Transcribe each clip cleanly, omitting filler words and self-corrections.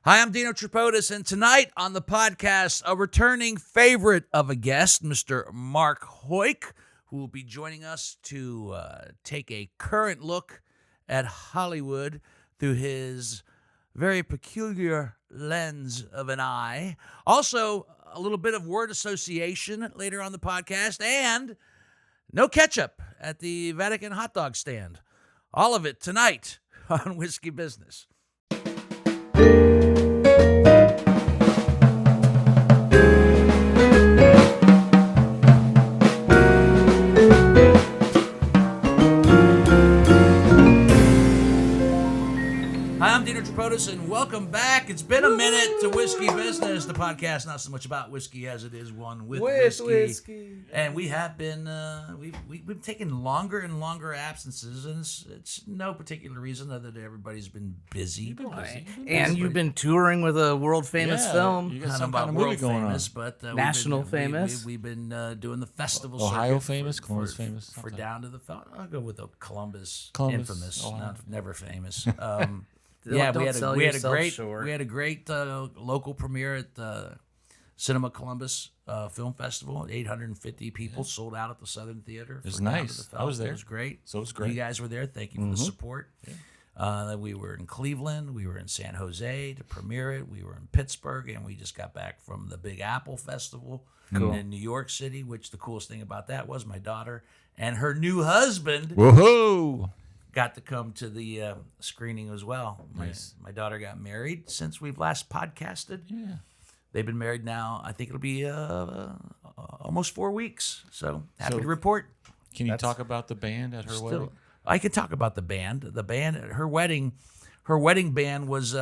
Hi, I'm Dino Tripodis, and tonight on the podcast, a returning favorite of a guest, Mr. Mark Heuck, who will be joining us to take a current look at Hollywood through his very peculiar lens of an eye. Also, a little bit of word association later on the podcast, and no ketchup at the Vatican hot dog stand. All of it tonight on Whiskey Business. Hi, I'm Dino Tripodis, and welcome back. It's been a minute to Whiskey Business, the podcast not so much about whiskey as it is one with whiskey. And we have been, we've been taking longer and longer absences, and it's no particular reason other than everybody's been busy. You've been touring with a world-famous film. You got some kind of movie going on. But National famous. We've been doing the festival Ohio circuit famous, Columbus famous. For down to the, I'll go with the Columbus infamous, Ohio. never famous. Don't we had a great local premiere at the Cinema Columbus Film Festival. 850 people sold out at the Southern Theater. It was nice. I was there. It was great. So it was great. You guys were there. Thank you for the support. Yeah. We were in Cleveland. We were in San Jose to premiere it. We were in Pittsburgh, and we just got back from the Big Apple Festival in New York City, which the coolest thing about that was my daughter and her new husband. Woohoo! Got to come to the screening as well. My daughter got married since we've last podcasted. Yeah. They've been married now, I think it'll be almost 4 weeks. So happy to report. Can you talk about the band at her wedding? I can talk about the band. The band at her wedding band was,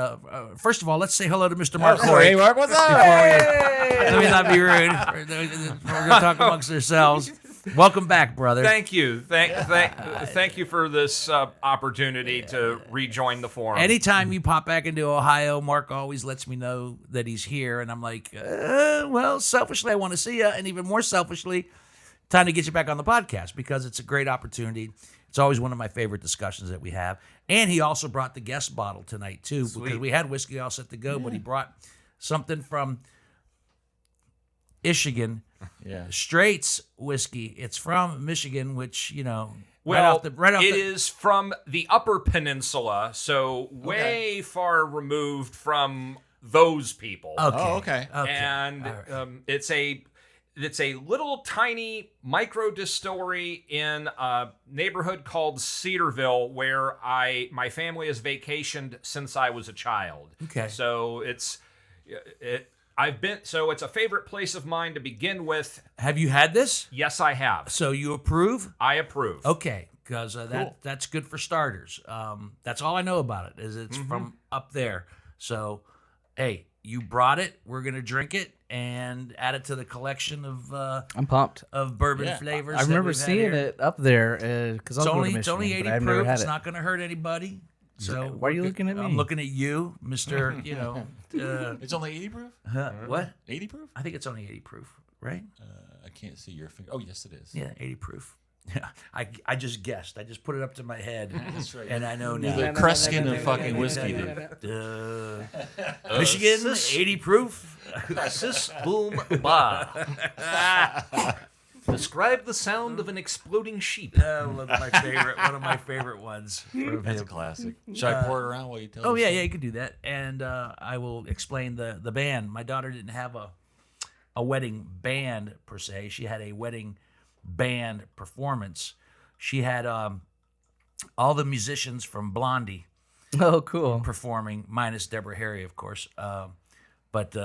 first of all, let's say hello to Mr. Mark Heuck. Hey, Mark, what's up? Let me not be rude. We're going to talk amongst ourselves. Welcome back, brother. Thank you. Thank you for this opportunity to rejoin the forum. Anytime you pop back into Ohio, Mark always lets me know that he's here, and I'm like, well, selfishly, I want to see you, and even more selfishly, time to get you back on the podcast because it's a great opportunity. It's always one of my favorite discussions that we have. And he also brought the guest bottle tonight, too, because we had whiskey all set to go, but he brought something from Michigan. Yeah. Straits whiskey. It's from Michigan, which, Well, it is from the Upper Peninsula, so way far removed from those people. Okay. Oh, okay. And right. It's a little tiny micro distillery in a neighborhood called Cedarville, where my family has vacationed since I was a child. Okay. So it's a favorite place of mine to begin with. Have you had this? Yes, I have. So you approve? I approve. Okay, because that's good for starters. That's all I know about it, is it's from up there. So, hey, you brought it. We're going to drink it and add it to the collection of I'm pumped. Of bourbon flavors. I remember seeing it up there because it's only 80 proof. It's not going to hurt anybody. So why are you looking at me? I'm looking at you, Mr. It's only 80 proof? What? 80 proof? I think it's only 80 proof, right? I can't see your finger. Oh, yes, it is. Yeah, 80 proof. Yeah, I just guessed. I just put it up to my head. That's right. And I know now. You're the Kreskin of fucking whiskey, dude. Michigan, 80 proof. Sis boom ba. Describe the sound of an exploding sheep. One of my favorite ones. That's a classic. Should I pour it around while you tell me? Yeah, you can do that. And I will explain the band. My daughter didn't have a wedding band per se. She had a wedding band performance. She had all the musicians from Blondie. Oh, cool. Performing, minus Deborah Harry, of course. But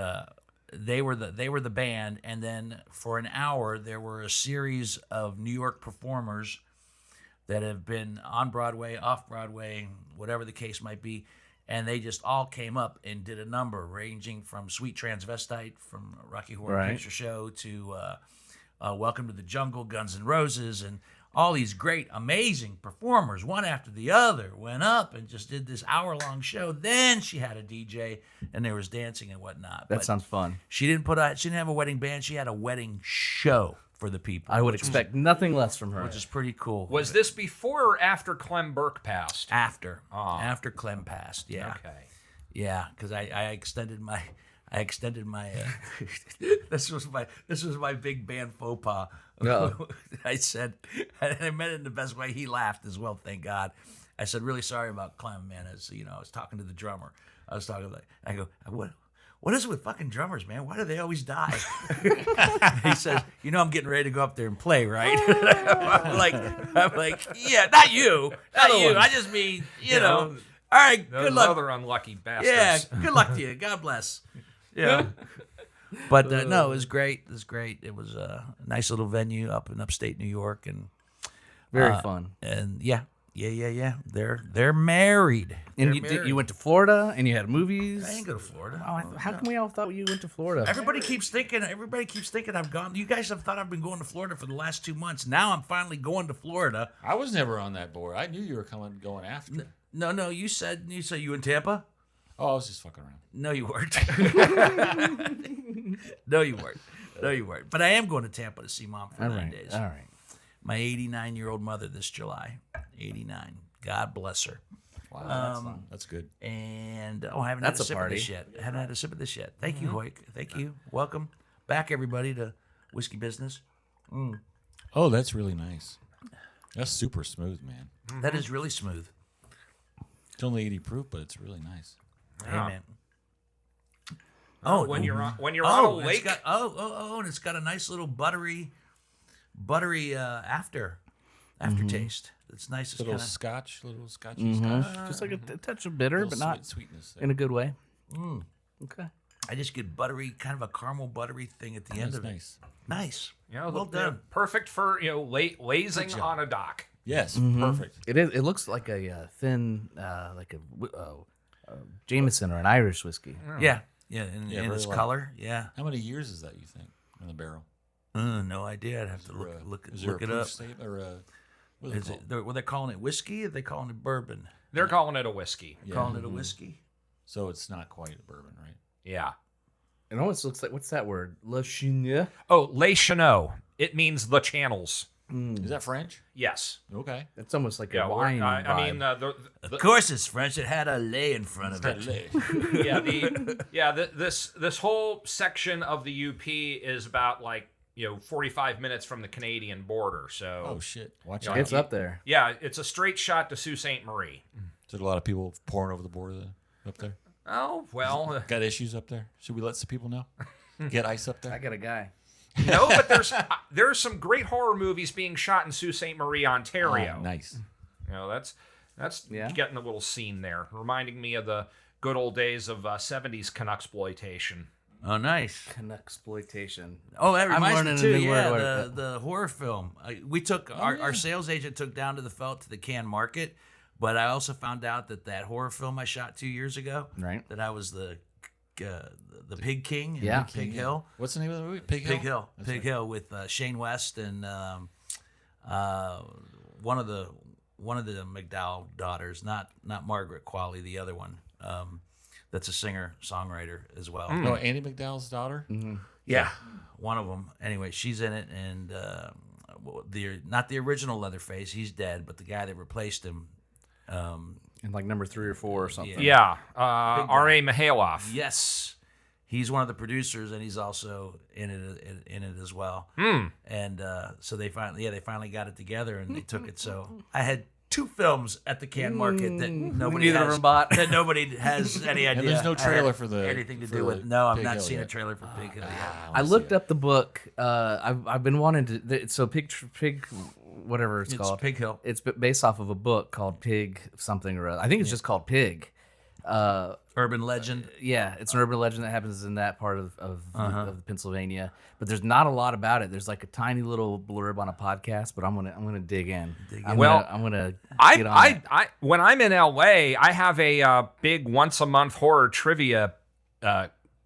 they were the band, and then for an hour there were a series of New York performers that have been on Broadway, off Broadway, whatever the case might be, and they just all came up and did a number ranging from Sweet Transvestite from Rocky Horror Picture Show to Welcome to the Jungle, Guns N' Roses, and all these great, amazing performers, one after the other, went up and just did this hour-long show. Then she had a DJ, and there was dancing and whatnot. That sounds fun. She didn't have a wedding band. She had a wedding show for the people. I would expect nothing less from her. Which is pretty cool. Was this before or after Clem Burke passed? After. After Clem passed, yeah. Okay. Yeah, because I extended my this was my big band faux pas. No. I said, and I meant it in the best way. He laughed as well, thank God. I said, really sorry about climbing, man. As I was talking to the drummer. I go, what is it with fucking drummers, man? Why do they always die? He says, I'm getting ready to go up there and play, right? I'm like, yeah, not you. I just mean, All right, Those good luck. other unlucky bastards. Yeah, good luck to you. God bless. Yeah. But no, it was great. It was great. It was a nice little venue up in upstate New York, and Very fun. and yeah. They're married. And They're you went to Florida and you had movies. I didn't go to Florida. Oh, how come we all thought you went to Florida? Everybody keeps thinking I've gone. You guys have thought I've been going to Florida for the last 2 months. Now I'm finally going to Florida. I was never on that board. I knew you were going after. No. You said you in Tampa? Oh, I was just fucking around. No, you weren't. No, you weren't. But I am going to Tampa to see Mom for 9 days. All right. My 89-year-old mother this July. 89. God bless her. Wow, that's fun. That's good. And I haven't That's had a a sip party. of this yet. I haven't had a sip of this yet. Thank you, Heuck. Thank you. Welcome back, everybody, to Whiskey Business. Oh, that's really nice. That's super smooth, man. That is really smooth. It's only 80 proof, but it's really nice. Hey, man. Oh, when you're on a it's lake. got, and it's got a nice little buttery aftertaste. It's nice. It's Little kind of scotchy scotch. Just like a touch of bitter, but not sweetness. in a good way. Okay. I just get buttery, kind of a caramel buttery thing at the end of nice. it. Nice. they're Well done. perfect for lazing on a dock. Yes, perfect. It is. It looks like a thin, like a Jameson or an Irish whiskey. Yeah. In very its light. color. Yeah. How many years is that, you think, in the barrel? No idea. I'd have to look Is there a it proof up. statement or what is Is it it? called? Were they calling it whiskey? Or are they calling it bourbon? They're calling it a whiskey. Yeah. Calling it a whiskey. So it's not quite a bourbon, right? Yeah. It almost looks like, what's that word? Le Chignon. Oh, Les Chenaux. It means the channels. Is that French? Yes. Okay. It's almost like Yeah. a wine. I mean, vibe. Of course, it's French. It had a lay in front of it. this whole section of the UP is about 45 minutes from the Canadian border. So Oh shit! Watch Yeah, out. It's up there. yeah, it's a straight shot to Sault Ste. Marie. Is there a lot of people pouring over the border up there? Oh well, Got issues up there? Should we let some people know? Get ice up I there? got a guy. no, but there's some great horror movies being shot in Sault Ste. Marie, Ontario. Oh, nice. That's Yeah. getting a little scene there, reminding me of the good old days of 70s Canucksploitation. Oh, nice. Canucksploitation. Oh, that I'm reminds learning me a too. new Yeah, word. the horror film. We took our sales agent took down to the Felt to the Can Market, but I also found out that horror film I shot 2 years ago. Right. That I was the Pig King. In Yeah. Pig Hill. What's the name of the movie? Pig Hill. Pig Hill. That's Pig right. Hill with Shane West and one of the McDowell daughters, not Margaret Qualley, the other one. That's a singer songwriter as well. Oh, Andy McDowell's daughter. Yeah, one of them. Anyway, she's in it, and not the original Leatherface. He's dead, but the guy that replaced him. In like number 3 or 4 or something. Yeah, R.A. Mihailoff. Yes, he's one of the producers, and he's also in it as well. And so they finally got it together, and they took it. So I had 2 films at the Can Market that nobody Neither of has, them bought. that nobody has any idea. And there's no had trailer for the anything to for do the with. No, I've Pig not Hill seen a yet. trailer for Pig Hill yet. I looked up the book. I've been wanting to. So pig, whatever it's called. Pig Hill. It's based off of a book called Pig something or other. I think it's just called Pig. Urban legend. Yeah, it's an urban legend that happens in that part of Pennsylvania. But there's not a lot about it. There's like a tiny little blurb on a podcast. But I'm gonna dig in. I'm gonna get on it. When I'm in LA, I have a big once a month horror trivia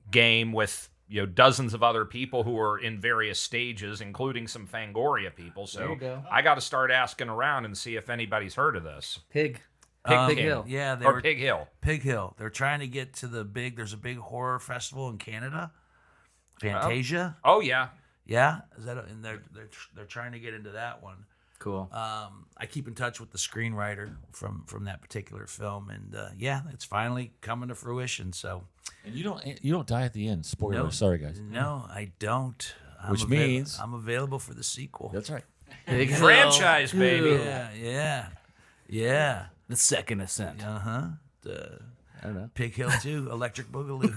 game with dozens of other people who are in various stages, including some Fangoria people. So There you go. I got to start asking around and see if anybody's heard of this. Pig Pig Hill. Yeah, Or Pig Hill. Pig Hill. They're trying to get to there's a big horror festival in Canada. Fantasia. Oh yeah. Yeah, is that? And they're trying to get into that one. Cool. I keep in touch with the screenwriter from that particular film, and it's finally coming to fruition. So, And you don't die at the end. Spoiler. No. Sorry, guys. no, I don't. Which means I'm available for the sequel. that's right. Big Franchise, Hill baby. 2. Yeah. The Second Ascent. I don't know. Pig Hill 2, Electric Boogaloo.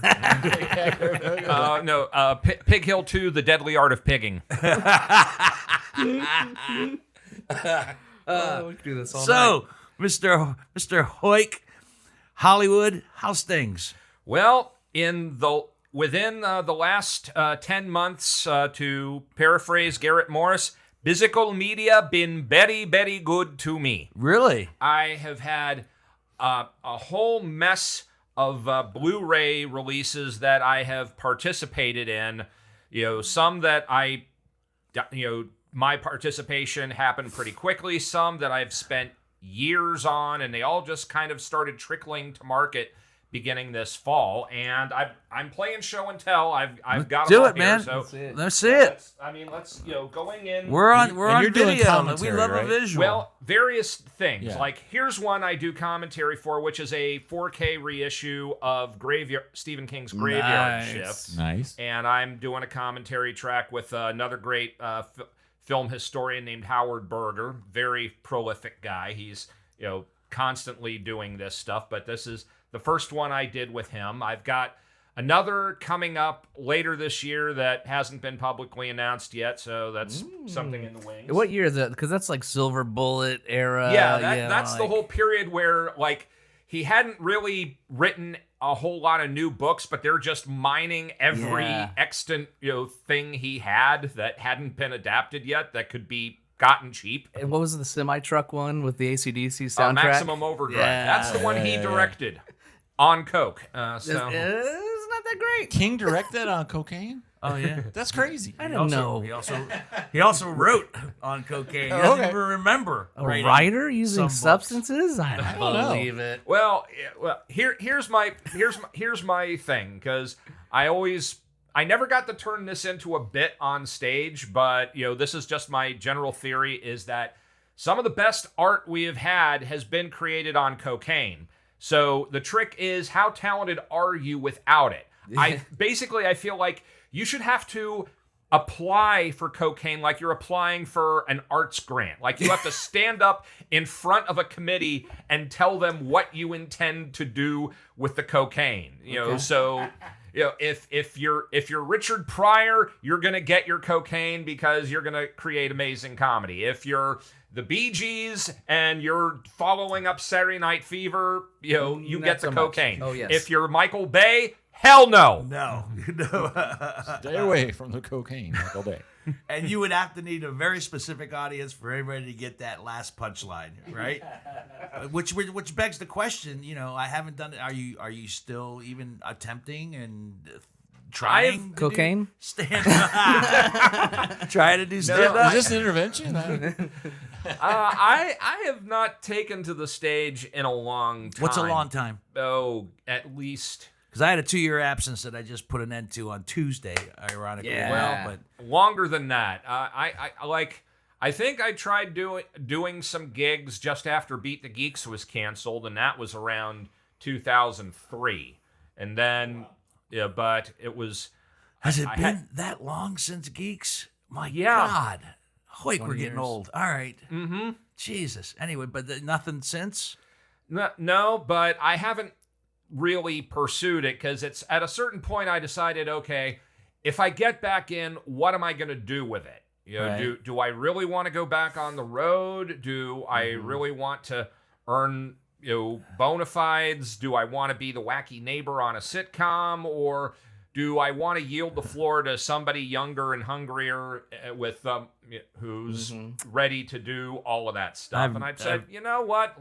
Pig Hill 2, The Deadly Art of Pigging. We could do this all So, Mr. Heuck, Hollywood, how's things? Well, within the last 10 months, to paraphrase Garrett Morris, physical media been very, very good to me. Really? I have had a whole mess of Blu-ray releases that I have participated in. Some that my participation happened pretty quickly. Some that I've spent years on, and they all just kind of started trickling to market beginning this fall. And I'm playing show and tell. I've got Do them all it, man. here, so Let's see it. let's going in. We're on you're doing video. We commentary, love right? a visual. Well, various things. Yeah. Like, here's one I do commentary for, which is a 4K reissue of Stephen King's Graveyard Nice. Shift. Nice. And I'm doing a commentary track with another great film historian named Howard Berger. Very prolific guy. He's, constantly doing this stuff, but this is the first one I did with him. I've got another coming up later this year that hasn't been publicly announced yet, so that's something in the wings. What year is that? Because that's like Silver Bullet era. Yeah, that's the whole period where, like, he hadn't really written a whole lot of new books, but they're just mining every extant, thing he had that hadn't been adapted yet that could be gotten cheap. And what was the semi-truck one with the AC/DC soundtrack? Maximum Overdrive. Yeah. That's the one he directed on coke. It's not that great. King directed on cocaine? Oh yeah. That's crazy. I don't know. He also wrote on cocaine. He doesn't even remember. A writing writer using some books. substances? I don't don't know. believe it. Well, here's my thing, because I never got to turn this into a bit on stage, but this is just my general theory, is that some of the best art we have had has been created on cocaine. So the trick is, how talented are you without it? I feel like you should have to apply for cocaine like you're applying for an arts grant. Like, you have to stand up in front of a committee and tell them what you intend to do with the cocaine. So if you're Richard Pryor, you're gonna get your cocaine because you're gonna create amazing comedy. If you're the Bee Gees and you're following up Saturday Night Fever, you get the so much. cocaine. Oh, yes. If you're Michael Bay, hell no. No. Stay away from the cocaine all day. And you would have to need a very specific audience for everybody to get that last punchline, right? Which begs the question. I haven't done it. Are you still even attempting and trying to cocaine? do stand trying to do stand up? Is this an intervention? I have not taken to the stage in a long time. What's a long time? Oh, at least. Because I had a 2-year absence that I just put an end to on Tuesday, ironically. Yeah. Well, but Longer than that. I think I tried doing some gigs just after Beat the Geeks was canceled, and that was around 2003. And then, but it was. has it been that long since Geeks? My Yeah. God. Hoik, we're getting years. old. All right. Mm-hmm. Jesus. Anyway, but nothing since? No, but I haven't really pursued it, because it's at a certain point I decided, okay, if I get back in, what am I going to do with it? Right. Do I really want to go back on the road? Do I really want to earn bona fides? Do I want to be the wacky neighbor on a sitcom, or do I want to yield the floor to somebody younger and hungrier with who's ready to do all of that stuff? And I've said, you know what?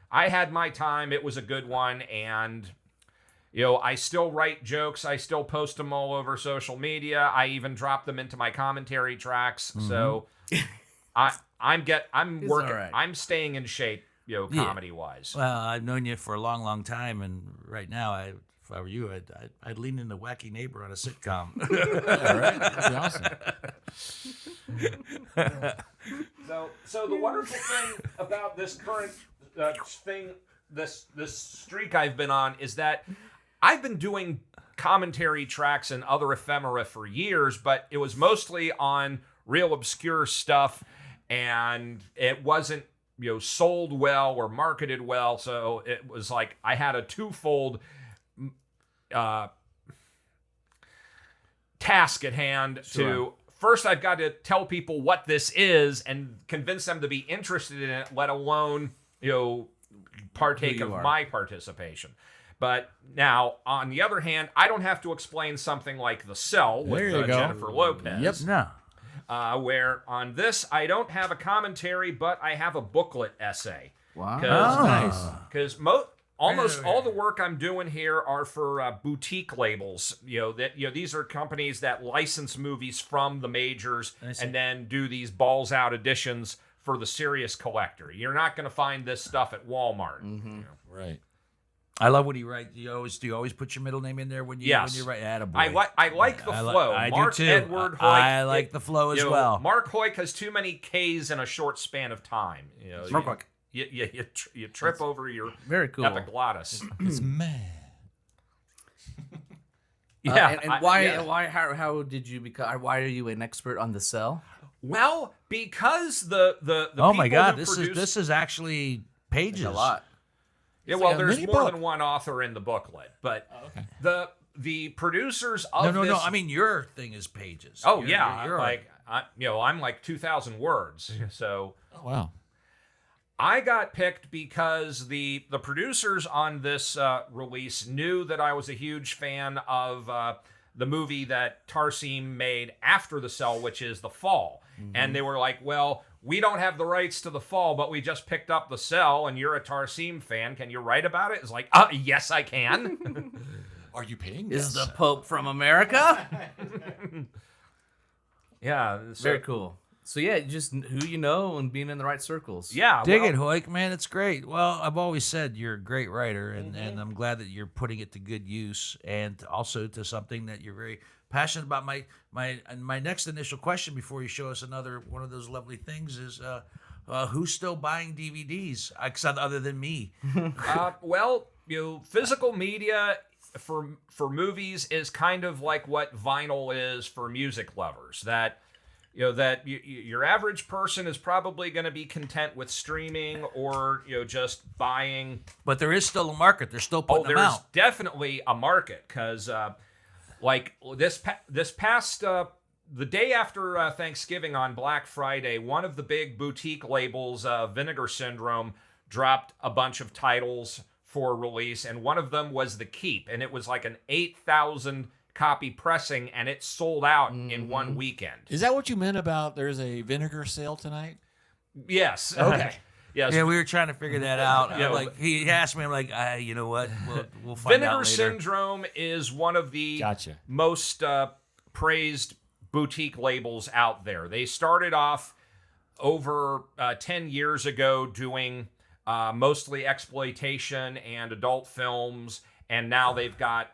I had my time. It was a good one. And, I still write jokes. I still post them all over social media. I even drop them into my commentary tracks. So I'm working. right. I'm staying in shape, comedy wise. Well, I've known you for a long, long time, and right now, if I were you, I'd lean into wacky neighbor on a sitcom. Yeah, right? That'd be awesome. So the wonderful thing about this current this streak I've been on is that I've been doing commentary tracks and other ephemera for years, but it was mostly on real obscure stuff, and it wasn't sold well or marketed well. So it was like I had a twofold task at hand. To first, I've got to tell people what this is and convince them to be interested in it, let alone partake of my participation. But now, on the other hand, I don't have to explain something like The Cell with Jennifer Lopez. Yep. No. Where on this, I don't have a commentary, but I have a booklet essay. Wow. Nice. Because almost all the work I'm doing here are for boutique labels. These are companies that license movies from the majors and then do these balls out editions for the serious collector. You're not going to find this stuff at Walmart. Mm-hmm. Right. I love what he writes. Do you always put your middle name in there when you write? Attaboy. I like the flow. I Mark do too. Edward Heuck. I like the flow as well. Mark Heuck has too many K's in a short span of time. Mark Heuck. You trip over your very cool epiglottis. It's mad. How did you become? Why are you an expert on The Cell? Well, because the oh people my God, who this is actually pages. That's a lot. Yeah, well, there's more than one author in the booklet, but the producers of this... No. I mean, your thing is pages. Oh, I'm like 2,000 words. So, oh wow, I got picked because the producers on this release knew that I was a huge fan of the movie that Tarsim made after The Cell, which is The Fall, and they were like, well, we don't have the rights to The Fall, but we just picked up The Cell, and you're a Tarsim fan. Can you write about it? It's like, yes, I can. Are you paying? Is the Pope from America? Yeah. Very cool. So yeah, just who you know and being in the right circles. Yeah. Dig it, Heuck, man. It's great. Well, I've always said you're a great writer, and I'm glad that you're putting it to good use and also to something that you're very passionate about. My next initial question before you show us another one of those lovely things is who's still buying DVDs other than me? Well, physical media for movies is kind of like what vinyl is for music lovers. That your average person is probably going to be content with streaming or just buying. But there is still a market. They're still putting them out. There's definitely a market because. Like this past the day after Thanksgiving on Black Friday, one of the big boutique labels, Vinegar Syndrome, dropped a bunch of titles for release, and one of them was The Keep, and it was like an 8,000 copy pressing, and it sold out in one weekend. Is that what you meant about there's a vinegar sale tonight? Yes. Okay. Yes. Yeah, we were trying to figure that out. He asked me, I'm like, you know what? We'll find out later. Vinegar Syndrome is one of the most praised boutique labels out there. They started off over 10 years ago doing mostly exploitation and adult films, and now they've got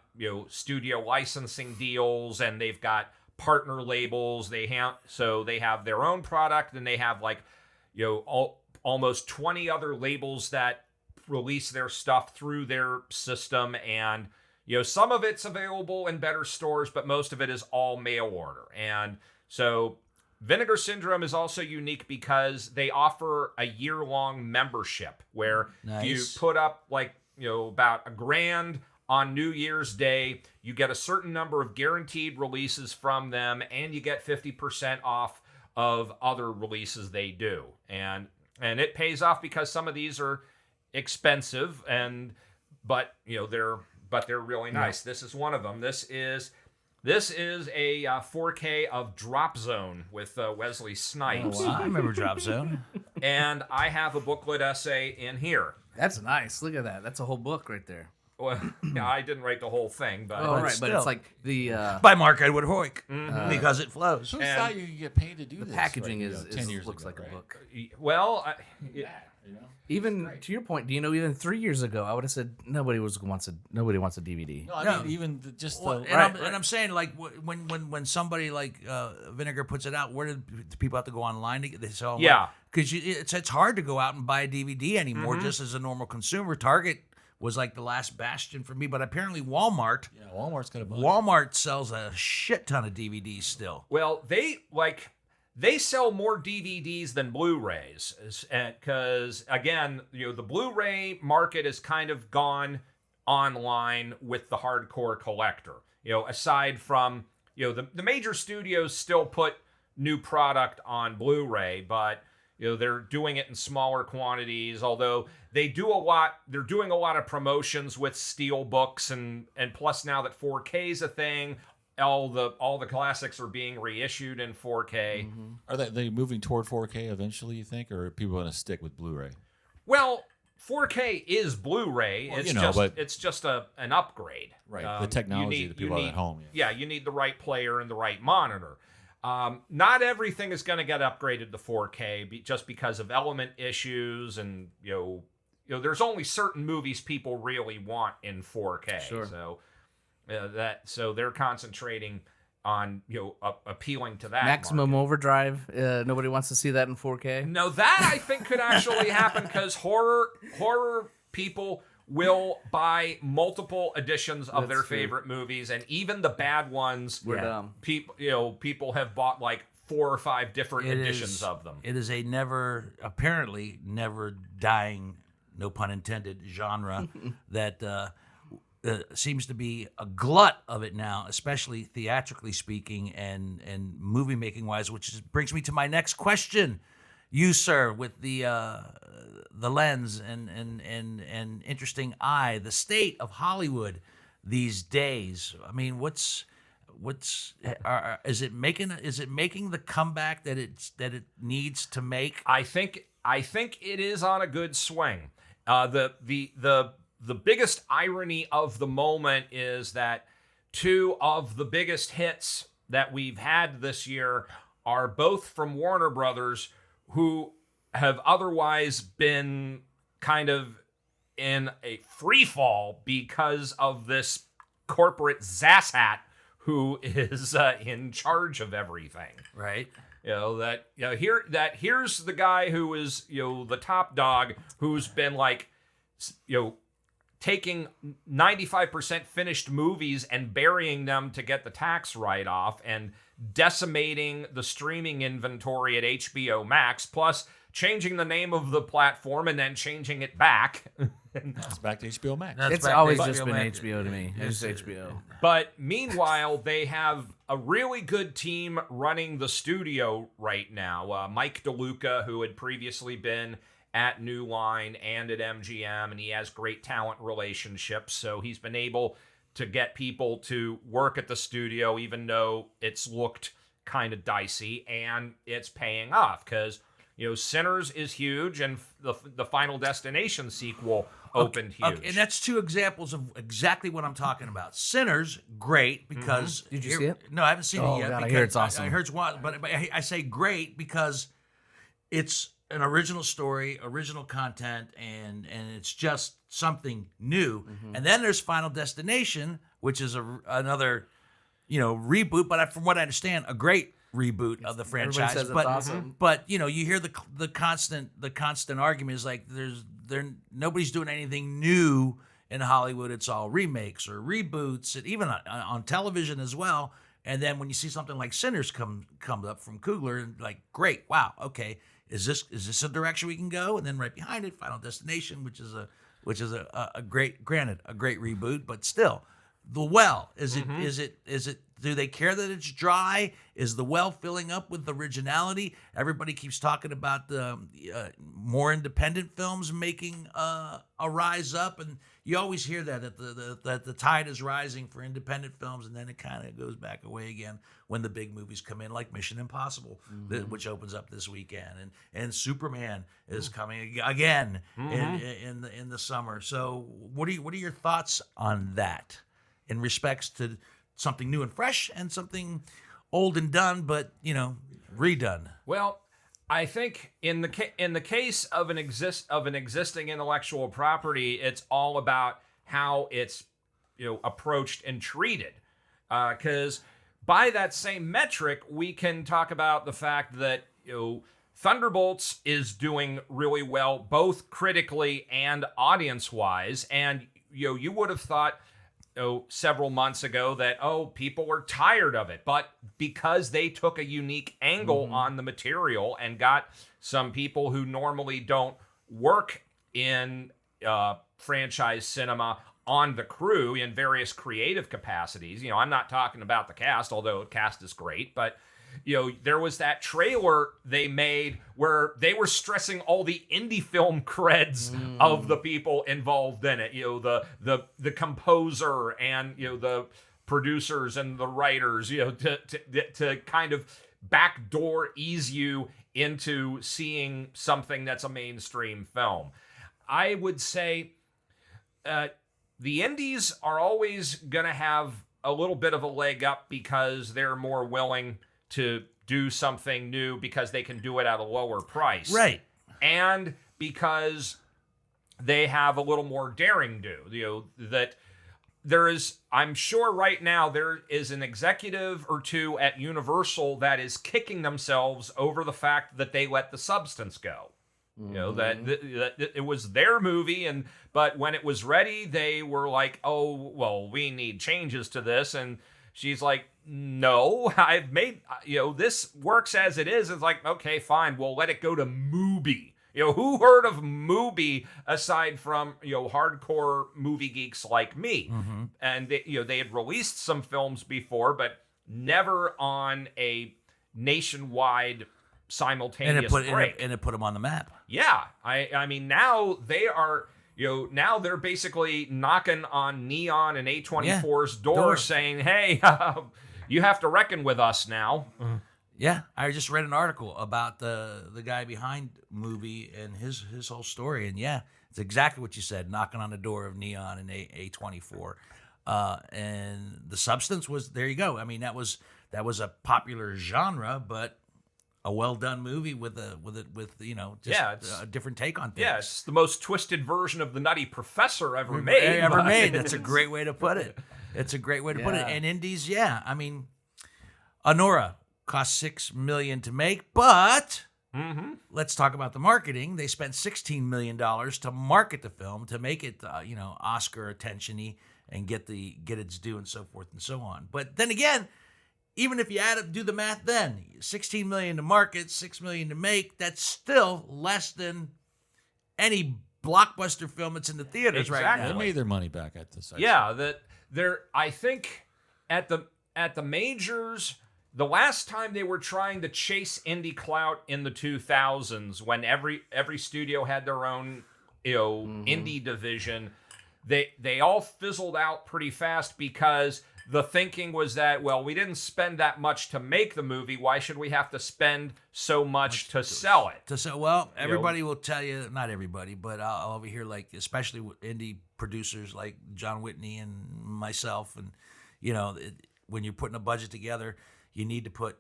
studio licensing deals, and they've got partner labels. They have their own product, and they have almost 20 other labels that release their stuff through their system, and some of it's available in better stores, but most of it is all mail order. And so Vinegar Syndrome is also unique because they offer a year-long membership where if you put up about $1,000 on New Year's Day, you get a certain number of guaranteed releases from them, and you get 50% off of other releases they do. And it pays off because some of these are expensive, but they're really nice. This is one of them. This is a 4K of Drop Zone with Wesley Snipes. Oh, wow. I remember Drop Zone. And I have a booklet essay in here. That's nice. Look at that. That's a whole book right there. Well, yeah, I didn't write the whole thing, but Oh, right, but still. it's like the By Mark Heuck because it flows. Who And thought you could get paid to do this? packaging right, is 10 years looks ago, like right? a book. well, Even to your point, do you know? Even 3 years ago, I would have said nobody wants a DVD. No, I No. mean even just Well, the and I'm saying like when somebody like Vinegar puts it out, where do people have to go online to get? They sell Yeah. because it's hard to go out and buy a DVD anymore. Just as a normal consumer, Target was like the last bastion for me, but apparently Walmart Walmart's got a bunch. Walmart sells a shit ton of DVDs still. well, they sell more DVDs than Blu-rays, because again, the Blu-ray market has kind of gone online with the hardcore collector. Aside from the major studios still put new product on Blu-ray, but they're doing it in smaller quantities. Although they're doing a lot of promotions with steel books, and plus now that 4K is a thing. All the classics are being reissued in 4K. Are they moving toward 4K eventually? You think, or are people going to stick with Blu-ray? Well, 4K is Bluray. Well, It's just an upgrade. Right. The technology that people have at home. Yeah, you need the right player and the right monitor. Not everything is going to get upgraded to 4K just because of element issues, and there's only certain movies people really want in 4K. Sure. So they're concentrating on appealing to that Maximum market. Overdrive. Nobody wants to see that in 4K. No, that I think could actually happen because horror people will buy multiple editions of That's their true. favorite movies, and even the bad ones. We're dumb. People have bought like 4 or 5 different editions of them. It is a apparently never dying, no pun intended, genre that seems to be a glut of it now, especially theatrically speaking and movie making wise, brings me to my next question. You, sir, with the lens and interesting eye, the state of Hollywood these days. I mean, is it making the comeback that it needs to make? I think it is on a good swing. The biggest irony of the moment is that 2 of the biggest hits that we've had this year are both from Warner Brothers, who have otherwise been kind of in a free fall because of this corporate zasshat who is in charge of everything. Right. Here's the guy who is the top dog, who's been like taking 95% finished movies and burying them to get the tax write-off, and decimating the streaming inventory at HBO Max, plus changing the name of the platform and then changing it back. It's back to HBO Max. It's always just been HBO to me. It's HBO. But meanwhile, they have a really good team running the studio right now. Mike DeLuca, who had previously been at New Line and at MGM, and he has great talent relationships, so he's been able to get people to work at the studio even though it's looked kind of dicey, and it's paying off because Sinners is huge, and the Final Destination sequel opened huge. Okay, and that's 2 examples of exactly what I'm talking about. Sinners, great because Did you see it? No, I haven't seen it yet. God, I because hear it's awesome. I heard it's wild, but I say great because it's an original story, original content, and it's just something new. And then there's Final Destination, which is another reboot, but from what I understand, a great reboot of the franchise. says it's but awesome. but you hear the constant argument is like nobody's doing anything new in Hollywood. It's all remakes or reboots, and even on television as well. And then when you see something like Sinners come up from Coogler, and like, great, wow, okay, is this a direction we can go? And then right behind it, Final Destination, which is a great, granted, a great reboot, but still, The Well, is it Do they care that it's dry? Is the well filling up with originality? Everybody keeps talking about the more independent films making a rise up, and you always hear that the tide is rising for independent films, and then it kind of goes back away again when the big movies come in, like Mission Impossible, which opens up this weekend, and Superman is coming again in the summer. So what are your thoughts on that in respects to something new and fresh and something old and done, but redone? Well, I think in the case of an existing intellectual property, it's all about how it's approached and treated. Because by that same metric, we can talk about the fact that Thunderbolts is doing really well, both critically and audience-wise, and you would have thought several months ago that people were tired of it, but because they took a unique angle on the material and got some people who normally don't work in franchise cinema on the crew in various creative capacities. I'm not talking about the cast, although the cast is great, but there was that trailer they made where they were stressing all the indie film creds of the people involved in it. The composer and the producers and the writers. To kind of backdoor ease you into seeing something that's a mainstream film. I would say the indies are always going to have a little bit of a leg up because they're more willing to do something new because they can do it at a lower price. Right. And because they have a little more daring do. That there is, I'm sure right now, there is an executive or two at Universal that is kicking themselves over the fact that they let The Substance go. That it was their movie, but when it was ready, they were like, oh, well, we need changes to this. And she's like, no, I've made, this works as it is. It's like, okay, fine, we'll let it go to Mubi. Who heard of Mubi aside from, hardcore movie geeks like me? And they had released some films before, but never on a nationwide simultaneous break. And it put them on the map. Yeah. I mean, now they are, now they're basically knocking on Neon and A24's door saying, hey, you have to reckon with us now. Yeah, I just read an article about the guy behind Mubi and his whole story, and yeah, it's exactly what you said, knocking on the door of Neon and A24. And The Substance was, there you go. I mean, that was a popular genre, but a well done movie with just a different take on things. Yeah, it's the most twisted version of The Nutty Professor ever made. That's a great way to put it. It's a great way to put it. And indies, I mean, Anora cost $6 million to make, but let's talk about the marketing. They spent $16 million to market the film, to make it Oscar attention-y and get its due and so forth and so on. But then again, even if you do the math, then $16 million to market, $6 million to make, that's still less than any blockbuster film that's in the theaters right now. They made their money back at this. Yeah, I think at the majors, the last time they were trying to chase indie clout in the 2000s, when every studio had their own indie division, they all fizzled out pretty fast because the thinking was that, well, we didn't spend that much to make the movie. Why should we have to spend so much to sell it? Well, everybody will tell you, not everybody, but I'll overhear, like, especially with indie producers like John Whitney and myself, and when you're putting a budget together, you need to put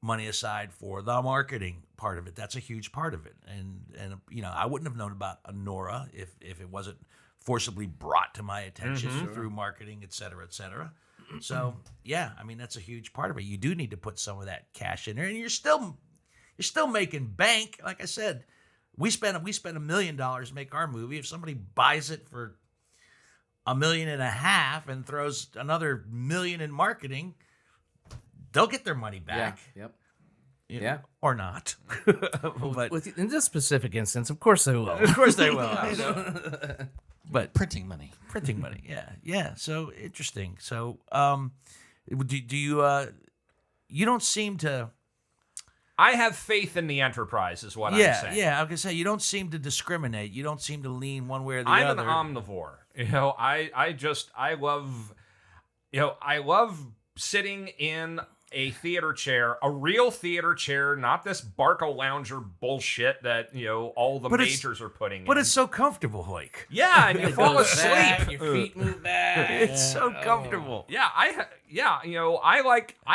money aside for the marketing part of it. That's a huge part of it. And I wouldn't have known about Anora if it wasn't forcibly brought to my attention through marketing, et cetera, et cetera. So, yeah, I mean, that's a huge part of it. You do need to put some of that cash in there, and you're still making bank. Like I said, we spent $1 million to make our movie. If somebody buys it for $1.5 million and throws another $1 million in marketing, they'll get their money back. Yeah. Yep. Or not. But in this specific instance, of course they will. Of course they will. But printing money. Yeah. So interesting. So Do you? You don't seem to. I have faith in the enterprise, is what I'm saying. Yeah. I was gonna say you don't seem to discriminate. You don't seem to lean one way or the I'm other. an omnivore. I love sitting in a theater chair, a real theater chair, not this Barco Lounger bullshit that all the majors are putting in. But it's so comfortable, Hoik. Yeah, and you fall asleep. Back, your feet move back. It's so comfortable. Yeah, I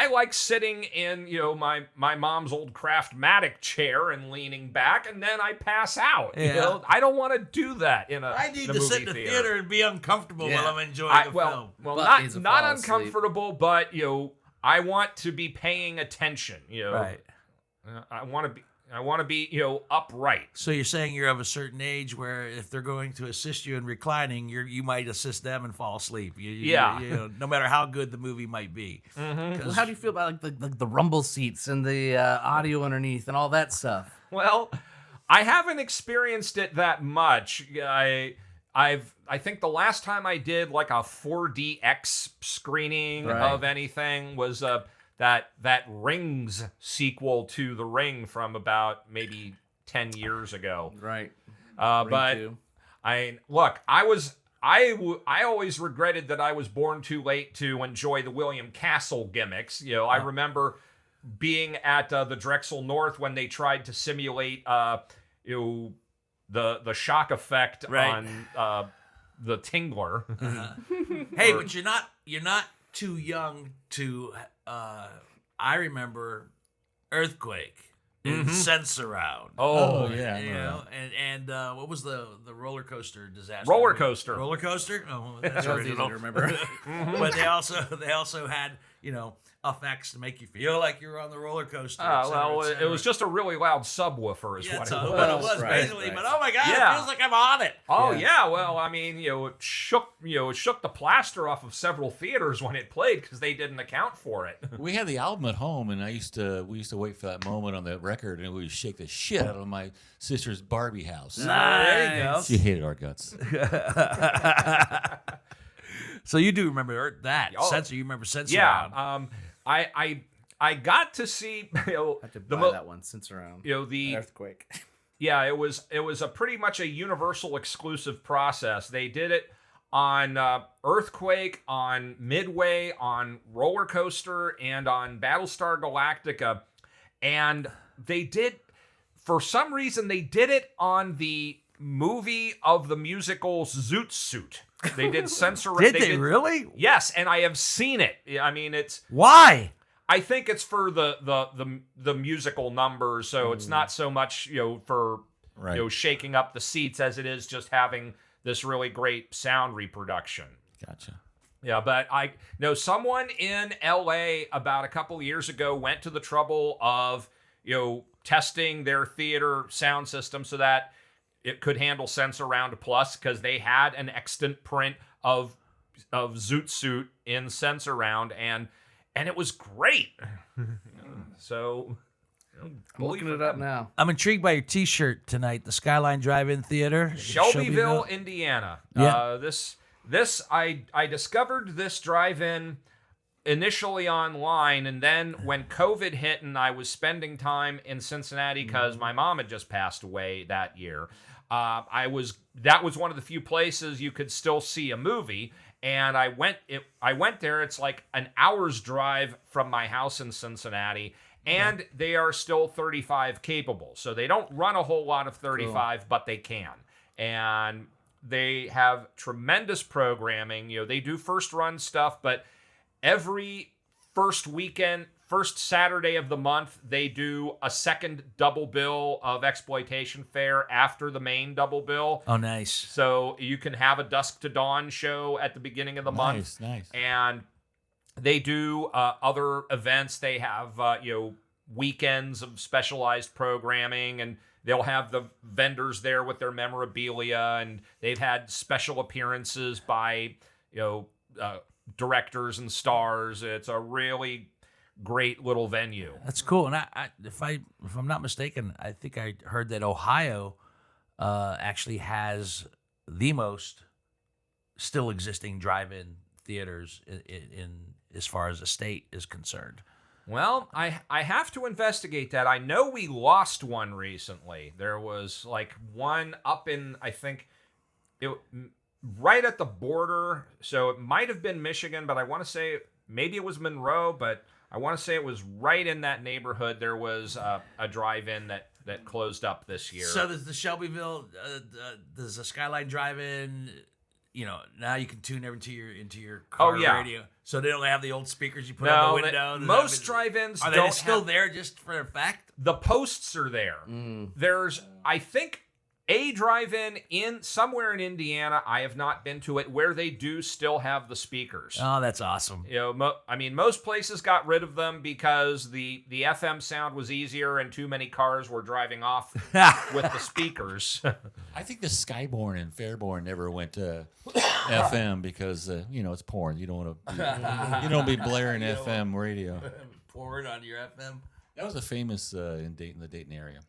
like sitting in my mom's old Craftmatic chair and leaning back, and then I pass out. Yeah. I don't want to do that in a. I need the to movie sit in the theater and be uncomfortable while I'm enjoying the film. Well, Butt needs to not fall asleep. uncomfortable, but I want to be paying attention. Right. I want to be upright. So you're saying you're of a certain age where if they're going to assist you in reclining, you might assist them and fall asleep. No matter how good the movie might be. Well, how do you feel about like the rumble seats and the audio underneath and all that stuff? Well, I haven't experienced it that much. I think the last time I did like a 4DX screening of anything was that Rings sequel to The Ring from about maybe 10 years ago. Right. But too. I always regretted that I was born too late to enjoy the William Castle gimmicks. I remember being at the Drexel North when they tried to simulate the shock effect on the Tingler. Hey, but you're not too young to. I remember Earthquake in Sense Around. Oh yeah. And what was the roller coaster disaster? Roller Coaster. Roller coaster. Oh, that's That was easy original. to remember. But they also had effects to make you feel like you were on the roller coaster. et cetera, et cetera. It was just a really loud subwoofer is Yeah, what that's it what was. it was Right, basically. right. But oh my god, Yeah. it feels like I'm on it. Oh yeah, well, I mean, it shook the plaster off of several theaters when it played because they didn't account for it. We had the album at home, and we used to wait for that moment on the record, and we would shake the shit out of my sister's Barbie house. There you go. She hated our guts. So you do remember that Oh. Sensor? You remember Sensor? Yeah, I got to see I have to buy that one since around. the Earthquake. Yeah, it was a pretty much a Universal exclusive process. They did it on Earthquake, on Midway, on Roller Coaster, and on Battlestar Galactica. And for some reason, they did it on the movie of the musical Zoot Suit. They did censor. Did they really? Yes, and I have seen it. I mean, Why? I think it's for the musical numbers, so it's not so much for shaking up the seats as it is just having this really great sound reproduction. Gotcha. Yeah, but I know someone in LA about a couple of years ago went to the trouble of testing their theater sound system so that it could handle Sense Around Plus because they had an extant print of Zoot Suit in Sense Around and it was great. So I'm looking it up now. I'm intrigued by your T-shirt tonight. The Skyline Drive-In Theater, Shelbyville, Indiana. Yeah. This I discovered this drive-in initially online, and then when COVID hit and I was spending time in Cincinnati because my mom had just passed away that year, that was one of the few places you could still see a movie. And I went there. It's like an hour's drive from my house in Cincinnati, and they are still 35 capable. So they don't run a whole lot of 35, but they can. And they have tremendous programming. They do first run stuff, but every first Saturday of the month, they do a second double bill of exploitation fare after the main double bill. Oh, nice. So you can have a Dusk to Dawn show at the beginning of the month. Nice. And they do other events. They have, weekends of specialized programming, and they'll have the vendors there with their memorabilia, and they've had special appearances by, directors and stars. It's a really great little venue. That's cool. And if I'm not mistaken, I think I heard that Ohio actually has the most still existing drive-in theaters in as far as the state is concerned. Well, I have to investigate that. I know we lost one recently. There was like one up in, I think, right at the border. So it might have been Michigan, but I want to say maybe it was Monroe, but I want to say it was right in that neighborhood. There was a drive-in that closed up this year. So does the Shelbyville, does the Skyline Drive-In, now you can tune everything into your car radio. So they don't have the old speakers you put on the window. Most drive-ins are they still there just for a fact? The posts are there. There's, I think, a drive-in somewhere in Indiana. I have not been to it, where they do still have the speakers. Oh, that's awesome. Most places got rid of them because the FM sound was easier and too many cars were driving off with the speakers. I think the Skyborn and Fairborn never went to FM because it's porn. You don't want to be blaring FM radio. Porn on your FM. That was a famous in the Dayton area.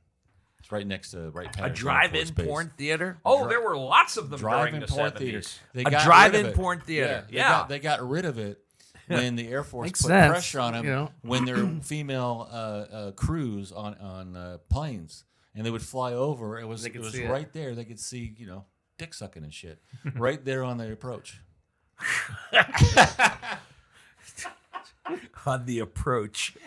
It's right next to a drive-in porn theater. Oh, there were lots of them during the porn 70s. Theaters. A drive-in porn theater. Yeah. They got rid of it when the Air Force Makes put sense, pressure on them when their female crews on planes, and they would fly over. It was right there. They could see dick sucking and shit right there on the approach. On the approach.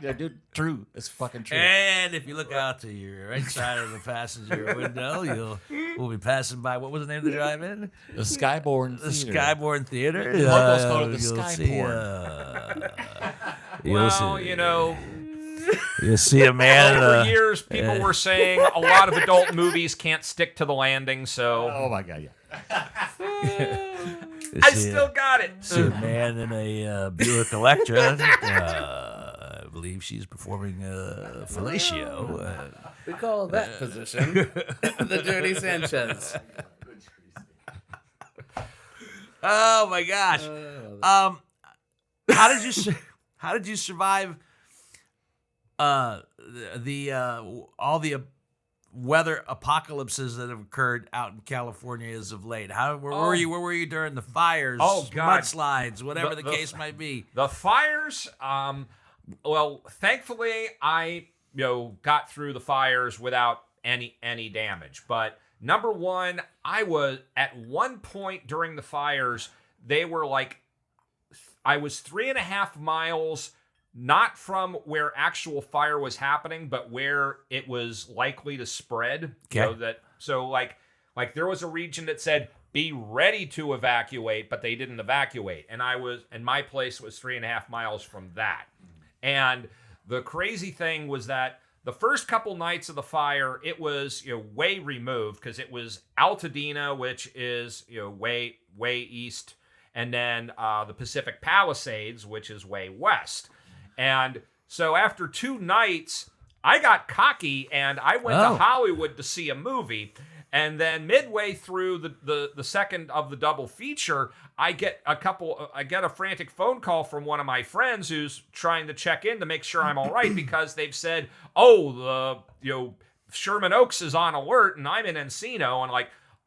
Dude, true. It's fucking true. And if you look out to your right side of the passenger window, we'll be passing by. What was the name of the drive-in? The Skyborn Theater. The Skyborn Theater. Locals call it the You'll Skyporn. You'll see a man. Over years, people were saying a lot of adult movies can't stick to the landing, so... Oh, my God, yeah. I still got it. See a man in a Buick Electra. I believe she's performing fellatio. We call that position the Dirty Sanchez. Oh my gosh! How did you survive all the weather apocalypses that have occurred out in California as of late? Where were you? Where were you during the fires? Oh, God. Mudslides, whatever the case might be. The fires. Well, thankfully, I got through the fires without any damage. But number one, I was at one point during the fires. They were like, I was 3.5 miles. Not from where actual fire was happening, but where it was likely to spread. Okay. So there was a region that said, be ready to evacuate, but they didn't evacuate. And my place was 3.5 miles from that. And the crazy thing was that the first couple nights of the fire, it was way removed because it was Altadena, which is way east, and then the Pacific Palisades, which is way west. And so after 2 nights, I got cocky and I went to Hollywood to see a movie. And then midway through the second of the double feature, I get a frantic phone call from one of my friends who's trying to check in to make sure I'm all right because they've said, Sherman Oaks is on alert and I'm in Encino, and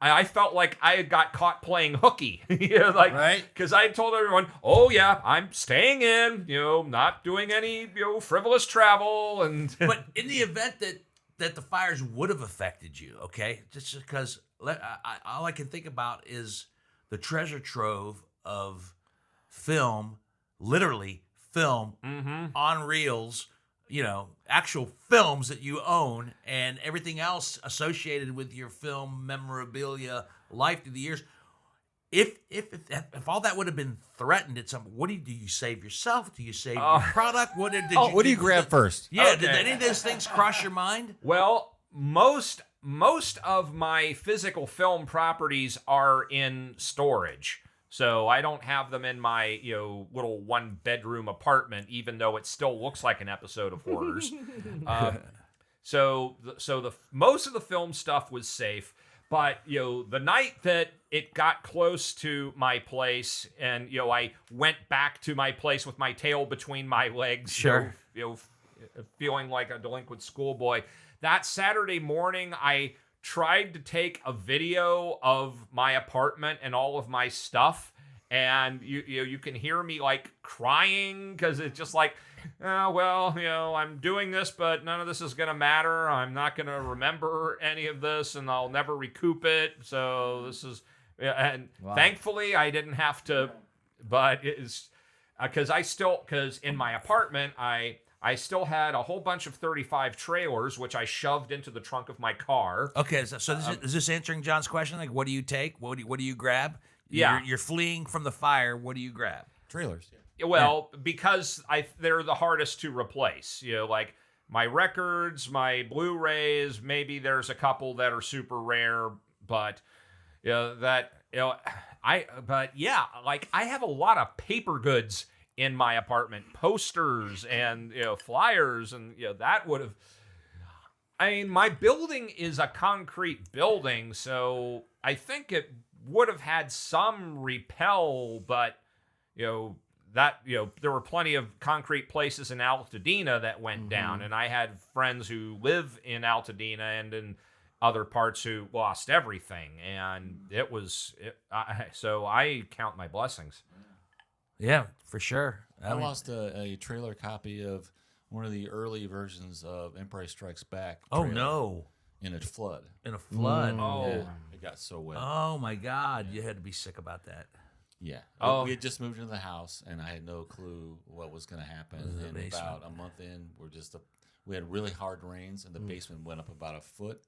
I felt like I had got caught playing hooky, right? Because I had told everyone, "Oh yeah, I'm staying in, not doing any, frivolous travel." And but in the event that the fires would have affected you, okay, just because all I can think about is the treasure trove of film, literally film on reels. Actual films that you own and everything else associated with your film memorabilia life through the years. If all that would have been threatened at some, what do you save yourself? Do you save your product? What do you grab first? Yeah, okay. Did any of those things cross your mind? Well, most of my physical film properties are in storage. So I don't have them in my little 1-bedroom apartment, even though it still looks like an episode of Hoarders. So the most of the film stuff was safe, but the night that it got close to my place, and I went back to my place with my tail between my legs, sure, feeling like a delinquent schoolboy. That Saturday morning, I tried to take a video of my apartment and all of my stuff, and you can hear me like crying because it's just like, oh, well, I'm doing this, but none of this is gonna matter. I'm not gonna remember any of this, and I'll never recoup it. So this is, and thankfully I didn't have to, but it's because in my apartment I still had a whole bunch of 35 trailers, which I shoved into the trunk of my car. Okay, so is this answering John's question? Like, what do you take? What do you grab? Yeah. You're fleeing from the fire. What do you grab? Trailers. Well, because they're the hardest to replace. Like my records, my Blu-rays, maybe there's a couple that are super rare, but like I have a lot of paper goods in my apartment, posters and flyers, and that would have. I mean, my building is a concrete building, so I think it would have had some repel, but there were plenty of concrete places in Altadena that went down, and I had friends who live in Altadena and in other parts who lost everything, and so I count my blessings. Yeah, for sure. I lost a trailer copy of one of the early versions of Empire Strikes Back. Oh no! In a flood. Oh, yeah, it got so wet. Oh my God! You had to be sick about that. Yeah. Oh. We had just moved into the house, and I had no clue what was going to happen. And about a month in, we had really hard rains, and the basement went up about a foot.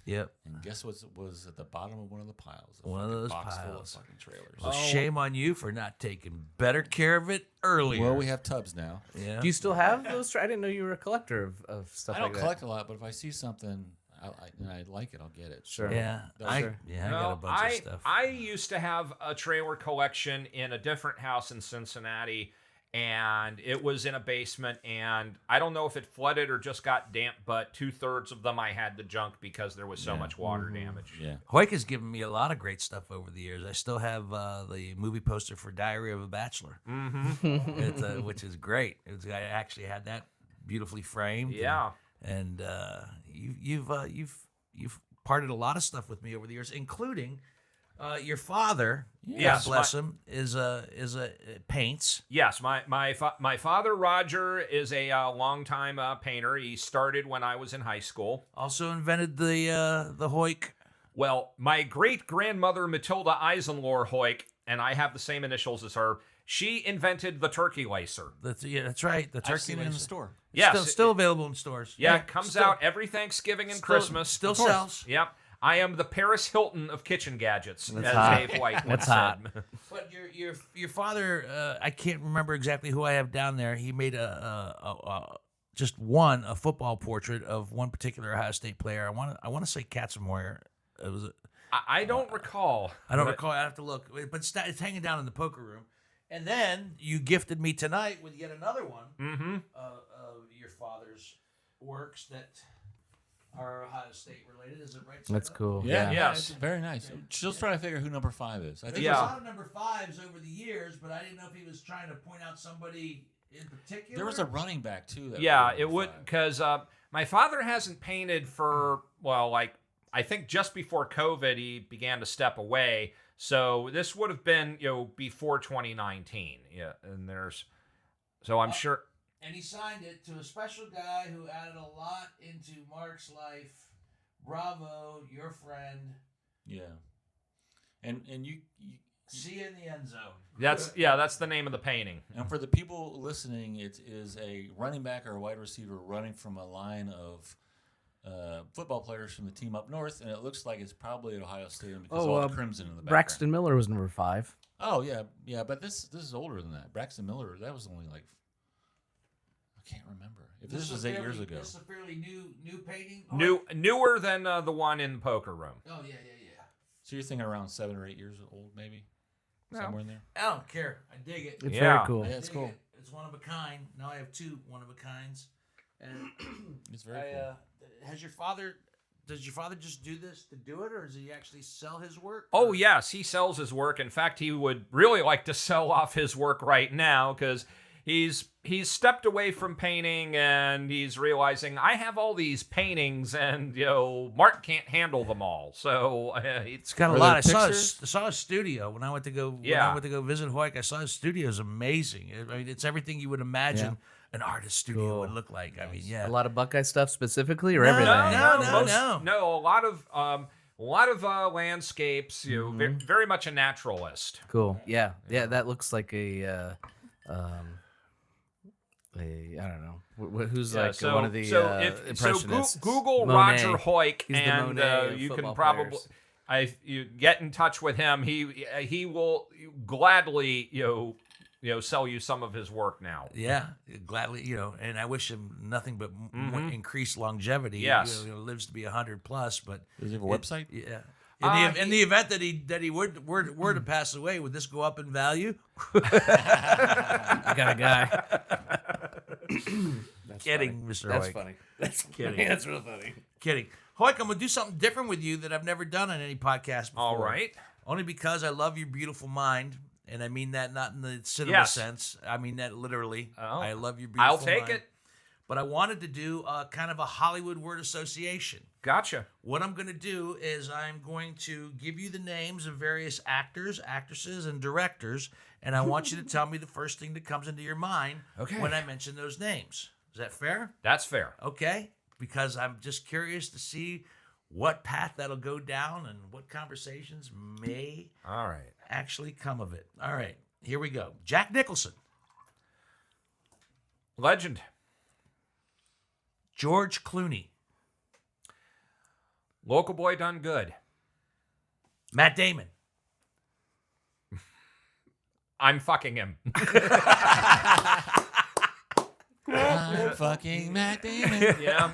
Yep. And guess what was at the bottom of one of the piles? One of those box full of piles. fucking trailers. Well, shame on you for not taking better care of it earlier. Well, we have tubs now. Yeah. Do you still have those? I didn't know you were a collector of stuff I like don't that. collect a lot, but if I see something and I like it, I'll get it. Sure. Yeah. I got a bunch of stuff. I used to have a trailer collection in a different house in Cincinnati, and it was in a basement, and I don't know if it flooded or just got damp, but 2/3 of them I had to junk because there was so much water damage. Yeah. Heuck has given me a lot of great stuff over the years. I still have the movie poster for Diary of a Bachelor, which is great. I actually had that beautifully framed. Yeah. And you've parted a lot of stuff with me over the years, including your father. Yes, God bless him. Is a paints. Yes, my father Roger is a longtime painter. He started when I was in high school. Also invented the Heuck. Well, my great grandmother Matilda Eisenlohr Heuck, and I have the same initials as her. She invented the turkey lacer. That's right. The I've turkey seen it in the lacer. store. Yes, Still available in stores. Yeah, it comes out every Thanksgiving and Christmas. Still sells. Yep. I am the Paris Hilton of kitchen gadgets, as hot. Dave White once That's hot. said. But your father, I can't remember exactly who I have down there. He made a football portrait of one particular Ohio State player. I want to say Katzenmoyer. It was. I don't recall. I don't recall. I have to look, but it's hanging down in the poker room. And then you gifted me tonight with yet another one of your father's works that are Ohio State related. Is it right? That's cool. Yeah. Yes. It's very nice. Just trying to figure who number 5 is. I think There's a lot of number 5s over the years, but I didn't know if he was trying to point out somebody in particular. there was a running back too. It would, because my father hasn't painted for, I think just before COVID he began to step away. So this would have been, before 2019. Yeah, and so I'm sure. And he signed it to a special guy who added a lot into Mark's life. Bravo, your friend. Yeah. And you See you in the end zone. That's the name of the painting. and for the people listening, it is a running back or a wide receiver running from a line of football players from the team up north, and it looks like it's probably at Ohio State because all the crimson in the background. Braxton Miller was number 5. Oh yeah, but this is older than that. Braxton Miller, that was only like I can't remember. If this was 8 years ago. This is a fairly new painting. Newer than the one in the poker room. Oh yeah. So you're thinking around 7 or 8 years old, maybe somewhere in there. I don't care. I dig it. It's Yeah. very cool. Yeah, it's cool. It's one of a kind. Now I have 2 one of a kinds. And It's very cool. Does your father just do this to do it, or does he actually sell his work? Oh, yes, he sells his work. In fact, he would really like to sell off his work right now because he's stepped away from painting, and he's realizing I have all these paintings, and Mark can't handle them all. So it's got a lot. I saw his studio when I went to go. When I went to go visit Heuck, I saw his studio is amazing. I mean, it's everything you would imagine an artist studio would look like. I mean, a lot of Buckeye stuff specifically, or everything. No, a lot of landscapes. Very much a naturalist. Cool. Yeah. That looks like a I don't know who's one of the impressionists. Google Monet. Roger Heuck, He's and you can probably you get in touch with him. He will gladly sell you some of his work now. Yeah, gladly. And I wish him nothing but increased longevity. Yes, lives to be 100+. But does he have a website? Yeah. In the event that he were to pass away, would this go up in value? I got a guy. Kidding, Mr. Heuck. That's funny. That's kidding. That's real funny. Kidding. Heuck, I'm going to do something different with you that I've never done on any podcast before. All right. Only because I love your beautiful mind, and I mean that not in the cinema sense. I mean that literally. Oh. I love your beautiful mind. I'll take it. But I wanted to do kind of a Hollywood word association. Gotcha. What I'm going to do is I'm going to give you the names of various actors, actresses, and directors, and I want you to tell me the first thing that comes into your mind when I mention those names. Is that fair? That's fair. Okay, because I'm just curious to see what path that'll go down and what conversations may actually come of it. All right, here we go. Jack Nicholson. Legend. George Clooney. Local boy done good. Matt Damon. I'm fucking him. I'm fucking Matt Damon. Yeah.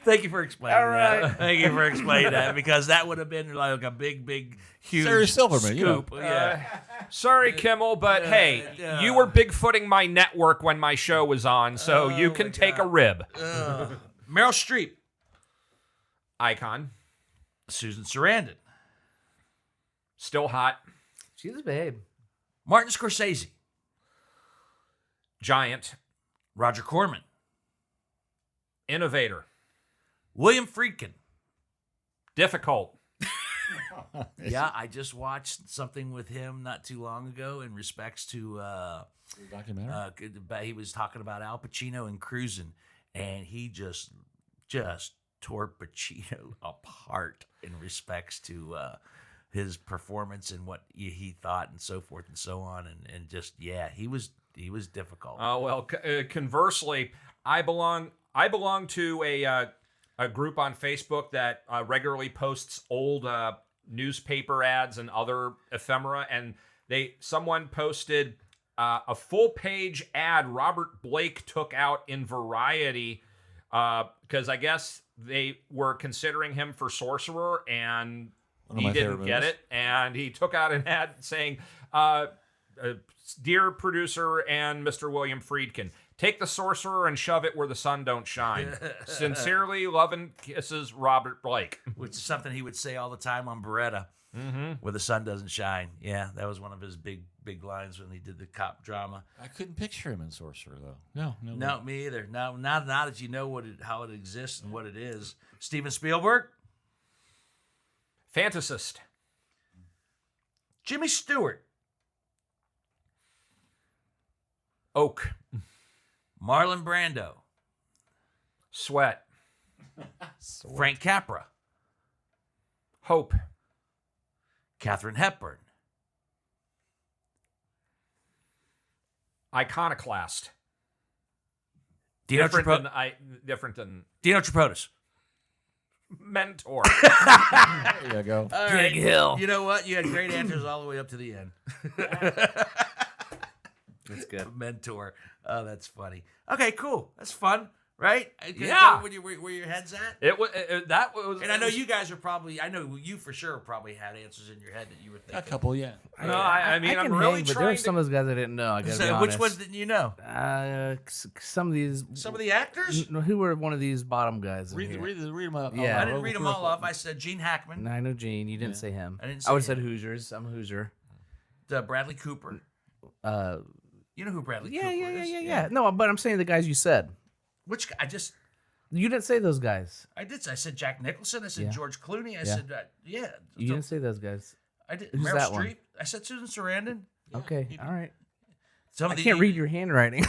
Thank you for explaining that. Thank you for explaining that, because that would have been like a big, huge Sarah Silverman, scoop. Sorry, Kimmel, but hey, you were bigfooting my network when my show was on, so you can take a rib. Meryl Streep. Icon. Susan Sarandon. Still hot. She's a babe. Martin Scorsese. Giant. Roger Corman. Innovator. William Friedkin. Difficult. Yeah, I just watched something with him not too long ago in respects to documentary. He was talking about Al Pacino and Cruising, and he just tore Pacino apart in respects to his performance and what he thought and so forth and so on, and just he was difficult. Oh well. Conversely, I belong to a group on Facebook that regularly posts old newspaper ads and other ephemera, and someone posted a full-page ad Robert Blake took out in Variety because I guess they were considering him for Sorcerer, and he didn't get it, and he took out an ad saying, "Dear producer and Mr. William Friedkin, take the Sorcerer and shove it where the sun don't shine. Sincerely, love and kisses, Robert Blake." Which is something he would say all the time on Beretta, where the sun doesn't shine. Yeah, that was one of his big lines when he did the cop drama. I couldn't picture him in Sorcerer, though. No, me either. Now that you know how it exists and what it is. Steven Spielberg. Fantasist. Jimmy Stewart. Oak. Marlon Brando. Sweat. Frank Capra. Hope. Katharine Hepburn. Iconoclast. Dino different than Dino Tripodis. Mentor. There you go. All right. Hill. You know what? You had great answers all the way up to the end. That's good. Mentor. Oh, that's funny. Okay, cool. That's fun, right? Yeah. Where your head's at? It was that was. And I know you guys are probably. I know you for sure probably had answers in your head that you were thinking. A couple, yeah. No, I mean, I'm really but there trying were some of those guys I didn't know. I gotta be honest. Which ones didn't you know? Some of these. Some of the actors. Who were one of these bottom guys? Read them up. Yeah. I didn't read them all off. I said Gene Hackman. No, I know Gene. You didn't say him. I didn't. I would have say said Hoosiers. I'm a Hoosier. Bradley Cooper. You know who Bradley Yeah, Cooper yeah, is? yeah, yeah. No, but I'm saying the guys you said. Which You didn't say those guys. I did. I said Jack Nicholson. I said Yeah. George Clooney. I Yeah. said You didn't say those guys. I did. Who's Meryl that one? Streep. I said Susan Sarandon. Okay, all right. Some I of the- can't read your handwriting.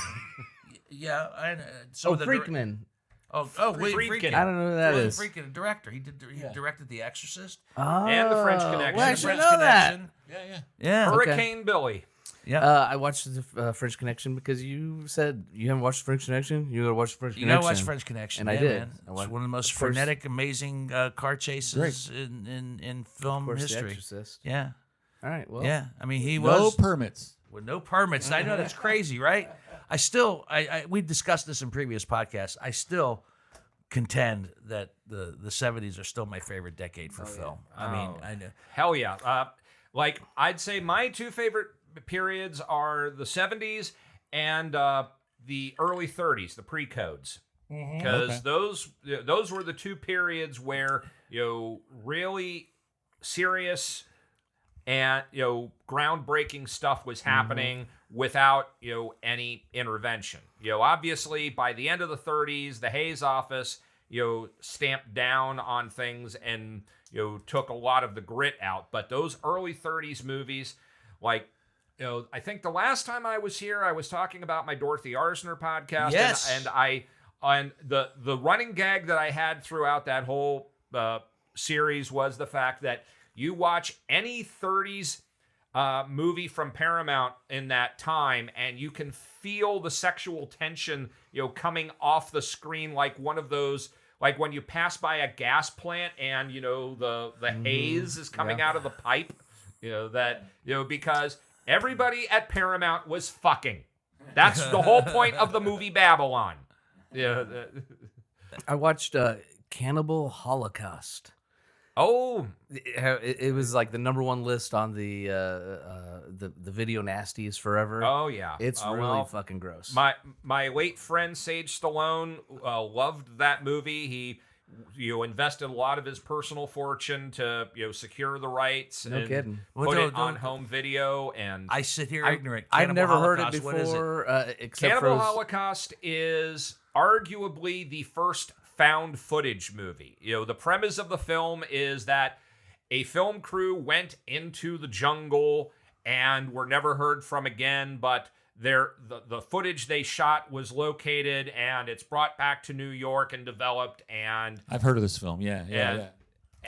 Yeah, I. Oh, Freakman. William Friedkin. Friedkin. I don't know who that William is. Friedkin, a director. He directed The Exorcist. Oh, And the French Connection. Well, I The should French know that. Connection. Yeah. Yeah. Hurricane Billy. Yeah. I watched the French Connection because you said you haven't watched the French Connection. You gotta watch the French You Connection. gotta watch French Connection, And I yeah, did. Man. I It's watched- one of the most of course- frenetic, amazing car chases in film Of course, The history. Exorcist. Yeah, All right. Well. yeah. I mean, he No was permits. with no permits. I know that's crazy, right? I still, we discussed this in previous podcasts. I still contend that the 70s are still my favorite decade for film. I mean, I know. Hell yeah. Like, I'd say my two favorite periods are the 70s and the early 30s, the pre-codes. Because those were the two periods where, really serious and, groundbreaking stuff was happening without, any intervention. Obviously, by the end of the 30s, the Hayes office, stamped down on things and, took a lot of the grit out. But those early 30s movies, like, I think the last time I was here, I was talking about my Dorothy Arzner podcast. Yes. And the running gag that I had throughout that whole series was the fact that you watch any 30s movie from Paramount in that time, and you can feel the sexual tension, coming off the screen like one of those, like when you pass by a gas plant and the haze is coming out of the pipe, because everybody at Paramount was fucking. That's the whole point of the movie Babylon. Yeah. I watched Cannibal Holocaust. Oh, It was like the #1 list on the video nasties forever. oh yeah. It's really well, fucking gross. My late friend Sage Stallone loved that movie. He invested a lot of his personal fortune to secure the rights No and kidding. Well, put don't- it on don't- home video. And I sit here ignorant. I've Cannibal never heard it Holocaust, what is before, except Cannibal for Holocaust is arguably the first found footage movie. The premise of the film is that a film crew went into the jungle and were never heard from again, but the footage they shot was located and it's brought back to New York and developed, and I've heard of this film. Yeah.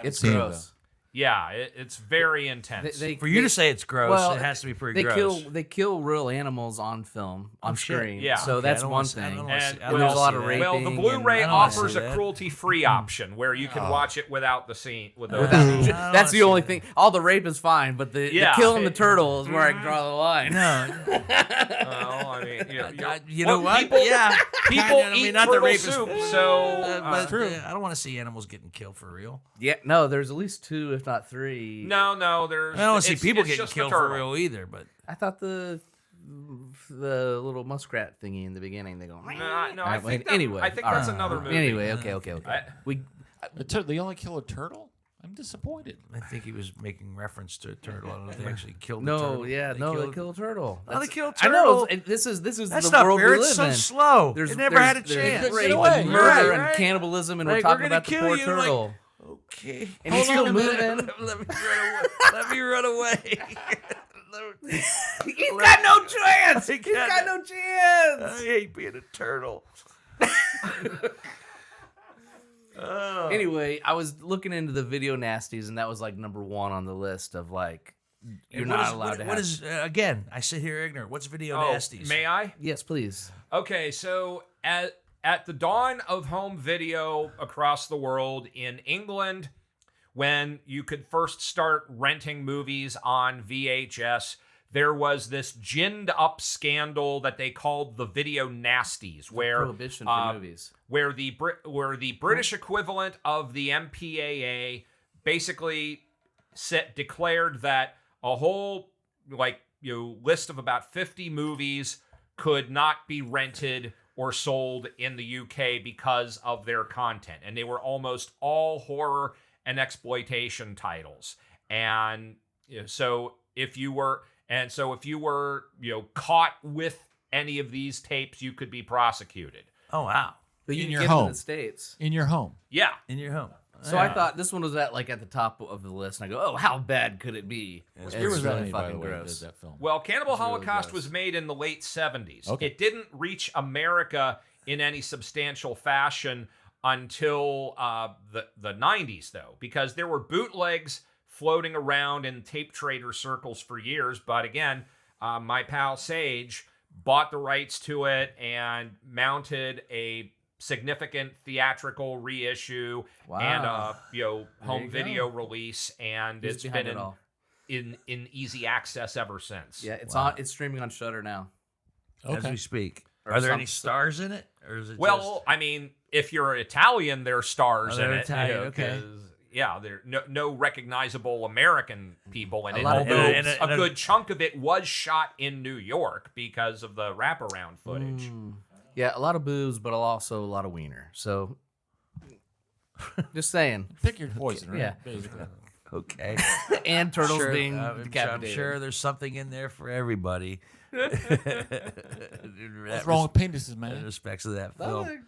it's seen it, gross. yeah, it's very intense. For you to say it's gross, well, it has to be pretty They gross. kill real animals on film on shit. screen. Yeah. So Okay, that's I don't one wanna see- I thing. don't wanna see- And I don't there's a wanna lot see of that. rape. well, the raping Blu-ray and- offers I a don't wanna see cruelty-free option where you can watch it without the scene. That's the only thing. All the rape is fine, but the Yeah. killing the turtle is where I draw the line. No, Well, I mean, you know well, what? People, Yeah, people kinda, I mean, eat not the turtle rape is- soup, so but I don't want to see animals getting killed for real. Yeah, no, there's at least 2, if not 3. no, there's. I don't want to see it's- people it's getting just the killed for turtle. real either. But I thought the little muskrat thingy in the beginning, they go. No, All I right, think, anyway, I think all that's right. another movie. Anyway, okay. We They only kill a turtle? I'm disappointed. I think he was making reference to a turtle. I don't know if they actually killed the no, turtle. yeah, They no, killed- they kill a turtle. No, they kill a I know. turtle. This is That's the not world fair. we It's live so in. slow. It never had a there's chance. rape away. and You're murder right, and right. cannibalism, and we're Like, talking we're gonna about the kill poor you, like- turtle. Okay. And he's still moving. Let me run away. Let me run away. He's got no chance. He He's got no chance. I hate being a turtle. Anyway, I was looking into the video nasties, and that was like #1 on the list of like you're not allowed to have. What is again? I sit here ignorant. What's video nasties? May I? Yes, please. Okay, so at the dawn of home video across the world in England, when you could first start renting movies on VHS, there was this ginned up scandal that they called the video nasties, where Prohibition for movies. where the British equivalent of the MPAA basically declared that a whole list of about 50 movies could not be rented or sold in the UK because of their content, and they were almost all horror and exploitation titles. And so if you were And so if you were, caught with any of these tapes, you could be prosecuted. Oh, wow. But you In can your get them in home. the States. In your home. Yeah. In your home. So I thought this one was at the top of the list, and I go, "Oh, how bad could it be?" What year was that really made, by fucking the way, gross. that film? Well, Cannibal really Holocaust gross. was made in the late 70s. Okay. It didn't reach America in any substantial fashion until the 90s, though, because there were bootlegs floating around in tape trader circles for years. But again, my pal Sage bought the rights to it and mounted a significant theatrical reissue and home you video release, and Who's it's behind been it all? in easy access ever since. Yeah, it's streaming on Shudder now. As Okay. we speak. Or Are there some- any stars in it? Or is it Well, I mean, if you're Italian, there are stars Oh, they're in it. Italian, okay. 'Cause, yeah, there are no recognizable American people in A it. lot of- Although and a good chunk of it was shot in New York because of the wraparound footage. Yeah, a lot of boobs, but also a lot of wiener. So, just saying. Pick your poison, right? Yeah. Basically. Okay. And turtles Sure, being I'm decapitated. sure there's something in there for everybody. What's wrong with penises, in man? respects of that film.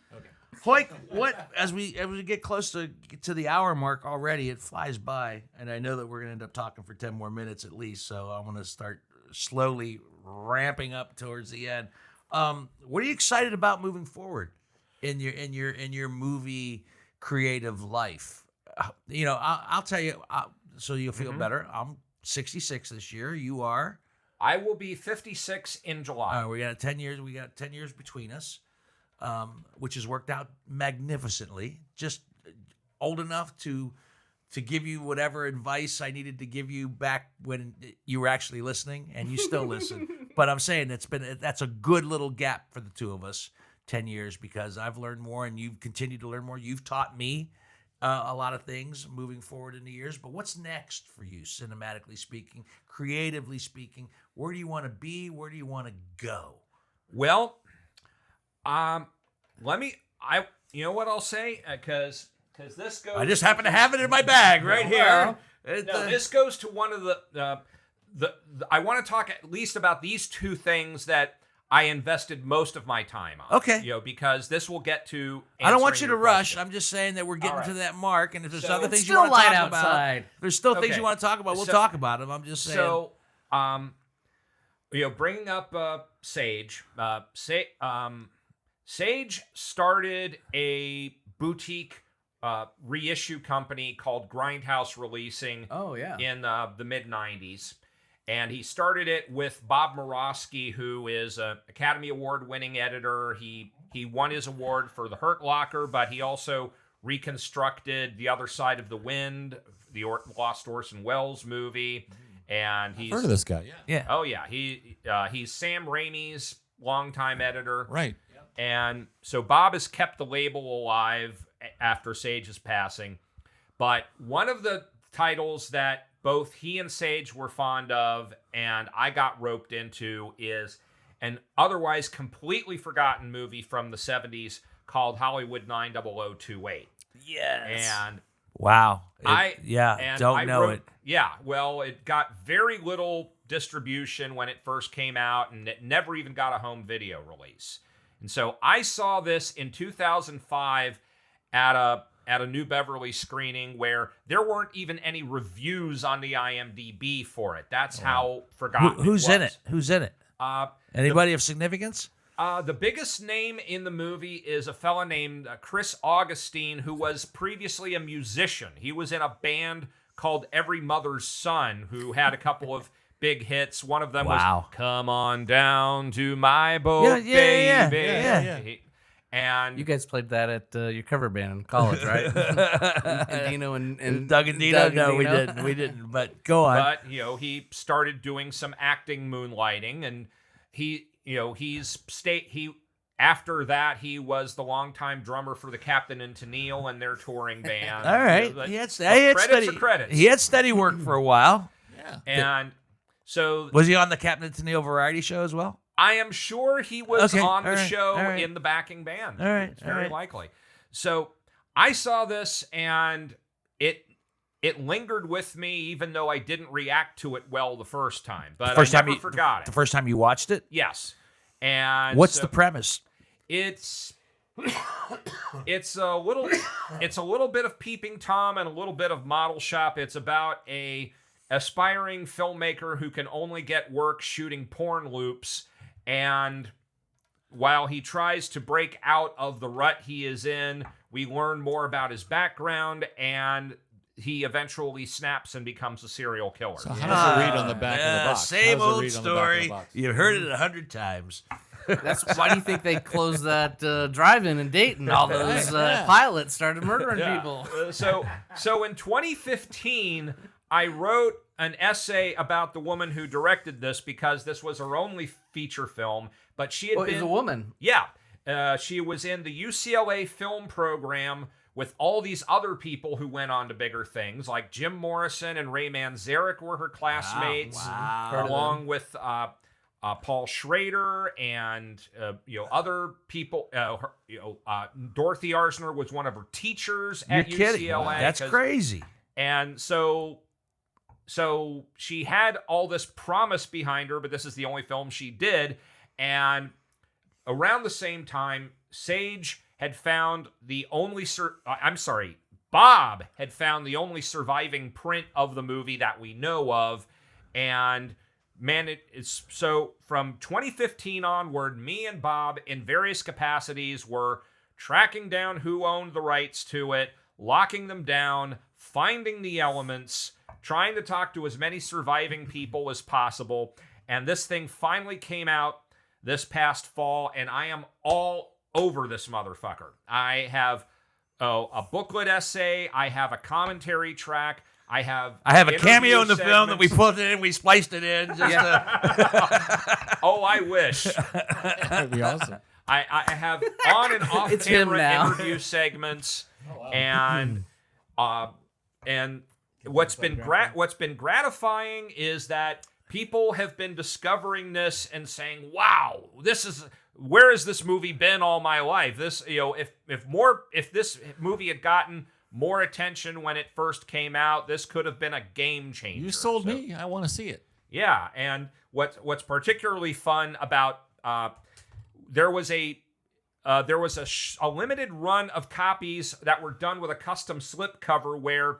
Hoyk, what as we get close to the hour mark already, it flies by, and I know that we're gonna end up talking for 10 more minutes at least. So I want to start slowly ramping up towards the end. What are you excited about moving forward in your movie creative life? I'll tell you, so you'll feel better. I'm 66 this year. You are. I will be 56 in July. We got 10 years. We got 10 years between us, which has worked out magnificently. Just old enough to give you whatever advice I needed to give you back when you were actually listening, and you still listen. But I'm saying that's a good little gap for the two of us, 10 years, because I've learned more and you've continued to learn more. You've taught me a lot of things moving forward in the years. But what's next for you, cinematically speaking, creatively speaking? Where do you want to be? Where do you want to go? Well, you know what I'll say? Because this goes. I just happen to have it in my bag right here. This goes to one of the I want to talk at least about these two things that I invested most of my time on. Okay. Because this will get to. I don't want you answering to your rush. question. I'm just saying that we're getting All right. to that mark, and if there's So- other It's things you still want to talk light about, outside. if there's still things Okay. you want to talk about, we'll So- talk about them. I'm just saying. So, bringing up Sage, Sage started a boutique reissue company called Grindhouse Releasing. Oh, yeah. In the mid '90s, and he started it with Bob Murawski, who is an Academy Award-winning editor. He won his award for The Hurt Locker, but he also reconstructed The Other Side of the Wind, the Lost Orson Welles movie, and he's Heard of this guy? Yeah. yeah. Oh yeah, he's Sam Raimi's longtime editor, Right. and so Bob has kept the label alive after Sage's passing. But one of the titles that both he and Sage were fond of, and I got roped into, is an otherwise completely forgotten movie from the 70s called Hollywood 90028. Yes. And wow. I don't know wrote, it. Yeah, well, it got very little distribution when it first came out, and it never even got a home video release. And so I saw this in 2005 at a New Beverly screening where there weren't even any reviews on the IMDb for it. That's how forgotten Who's it was. in it? Who's in it? Anybody of significance? The biggest name in the movie is a fella named Chris Augustine, who was previously a musician. He was in a band called Every Mother's Son, who had a couple of big hits. One of them Wow. was "Come On Down to My Boat, Yeah. Baby." And You guys played that at your cover band in college, right? and Dino and Doug and Dino? No, we didn't. We didn't. But go on. But he started doing some acting, moonlighting, and after that he was the longtime drummer for the Captain and Tennille and their touring band. All right. But He had credits steady, are credits. He had steady work for a while. Yeah. And so Was he on the Captain Tennille variety show as well? I am sure he was Okay, on all the right, show all right. in the backing band. All right, It's all very right. likely. So I saw this, and it it lingered with me, even though I didn't react to it well the first time. But First I time never forgot it. The first time you watched it? Yes. And what's the premise? It's a little bit of Peeping Tom and a little bit of Model Shop. It's about a aspiring filmmaker who can only get work shooting porn loops, and while he tries to break out of the rut he is in, we learn more about his background, and he eventually snaps and becomes a serial killer. So how does it read on the back of the box? Same old story. You've heard it 100 times. That's why do you think they closed that drive-in in Dayton? All those pilots started murdering people. So in 2015, I wrote an essay about the woman who directed this because this was her only feature film. But she had been... Is a woman. Yeah. She was in the UCLA film program with all these other people who went on to bigger things, like Jim Morrison and Ray Manzarek were her classmates, along with Paul Schrader and other people. Dorothy Arzner was one of her teachers at UCLA. Kidding. That's crazy. And so she had all this promise behind her, but this is the only film she did. And around the same time, Sage had found the only Bob had found the only surviving print of the movie that we know of. And man, it's so from 2015 onward, me and Bob in various capacities were tracking down who owned the rights to it, locking them down, finding the elements, trying to talk to as many surviving people as possible. And this thing finally came out this past fall, and I am all over this motherfucker. I have a booklet essay. I have a commentary track. I have a cameo in the film that we put in. We spliced it in. Oh, I wish. That'd be awesome. I have on and off camera interview segments, and what's been gratifying is that people have been discovering this and saying, "Wow, where has this movie been all my life?" This, if this movie had gotten more attention when it first came out, this could have been a game changer. You sold me. I want to see it. Yeah, and what's particularly fun about there was a limited run of copies that were done with a custom slipcover where,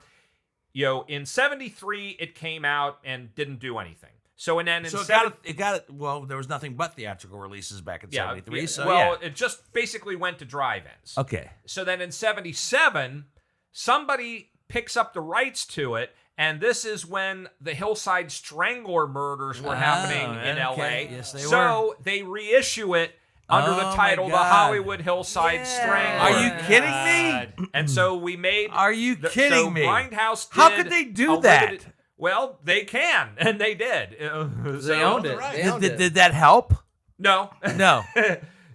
in '73 it came out and didn't do anything. So and then it got it. Well, there was nothing but theatrical releases back in '73. It just basically went to drive-ins. Okay. So then in '77, somebody picks up the rights to it, and this is when the Hillside Strangler murders were happening in L.A. Yes, they were. So they reissue it under the title The Hollywood Hillside Strangler. Are you kidding me? And so we made... Are you kidding me? Grindhouse How could they do that? Well, they can, and they did. They owned it. Did that help? No. No.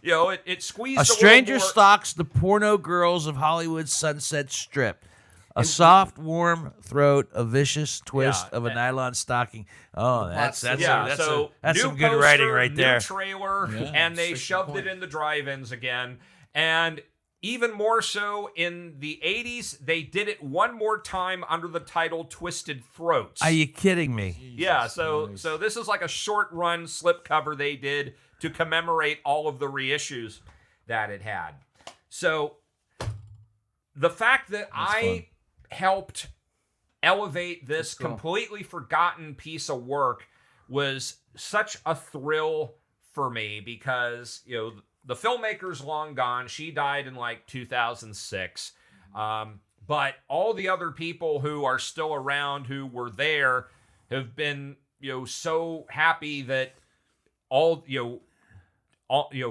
It squeezed A stranger stalks the porno girls of Hollywood's Sunset Strip. A soft, warm throat, a vicious twist of a nylon stocking. Oh, that's some good writing right there. New trailer, and they shoved it in the drive-ins again. And even more so, in the 80s, they did it one more time under the title Twisted Throats. Are you kidding me? Yeah, so this is like a short-run slipcover they did to commemorate all of the reissues that it had. So the fact that I helped elevate this completely forgotten piece of work was such a thrill for me because, the filmmaker's long gone. She died in 2006. But all the other people who are still around who were there have been, so happy that all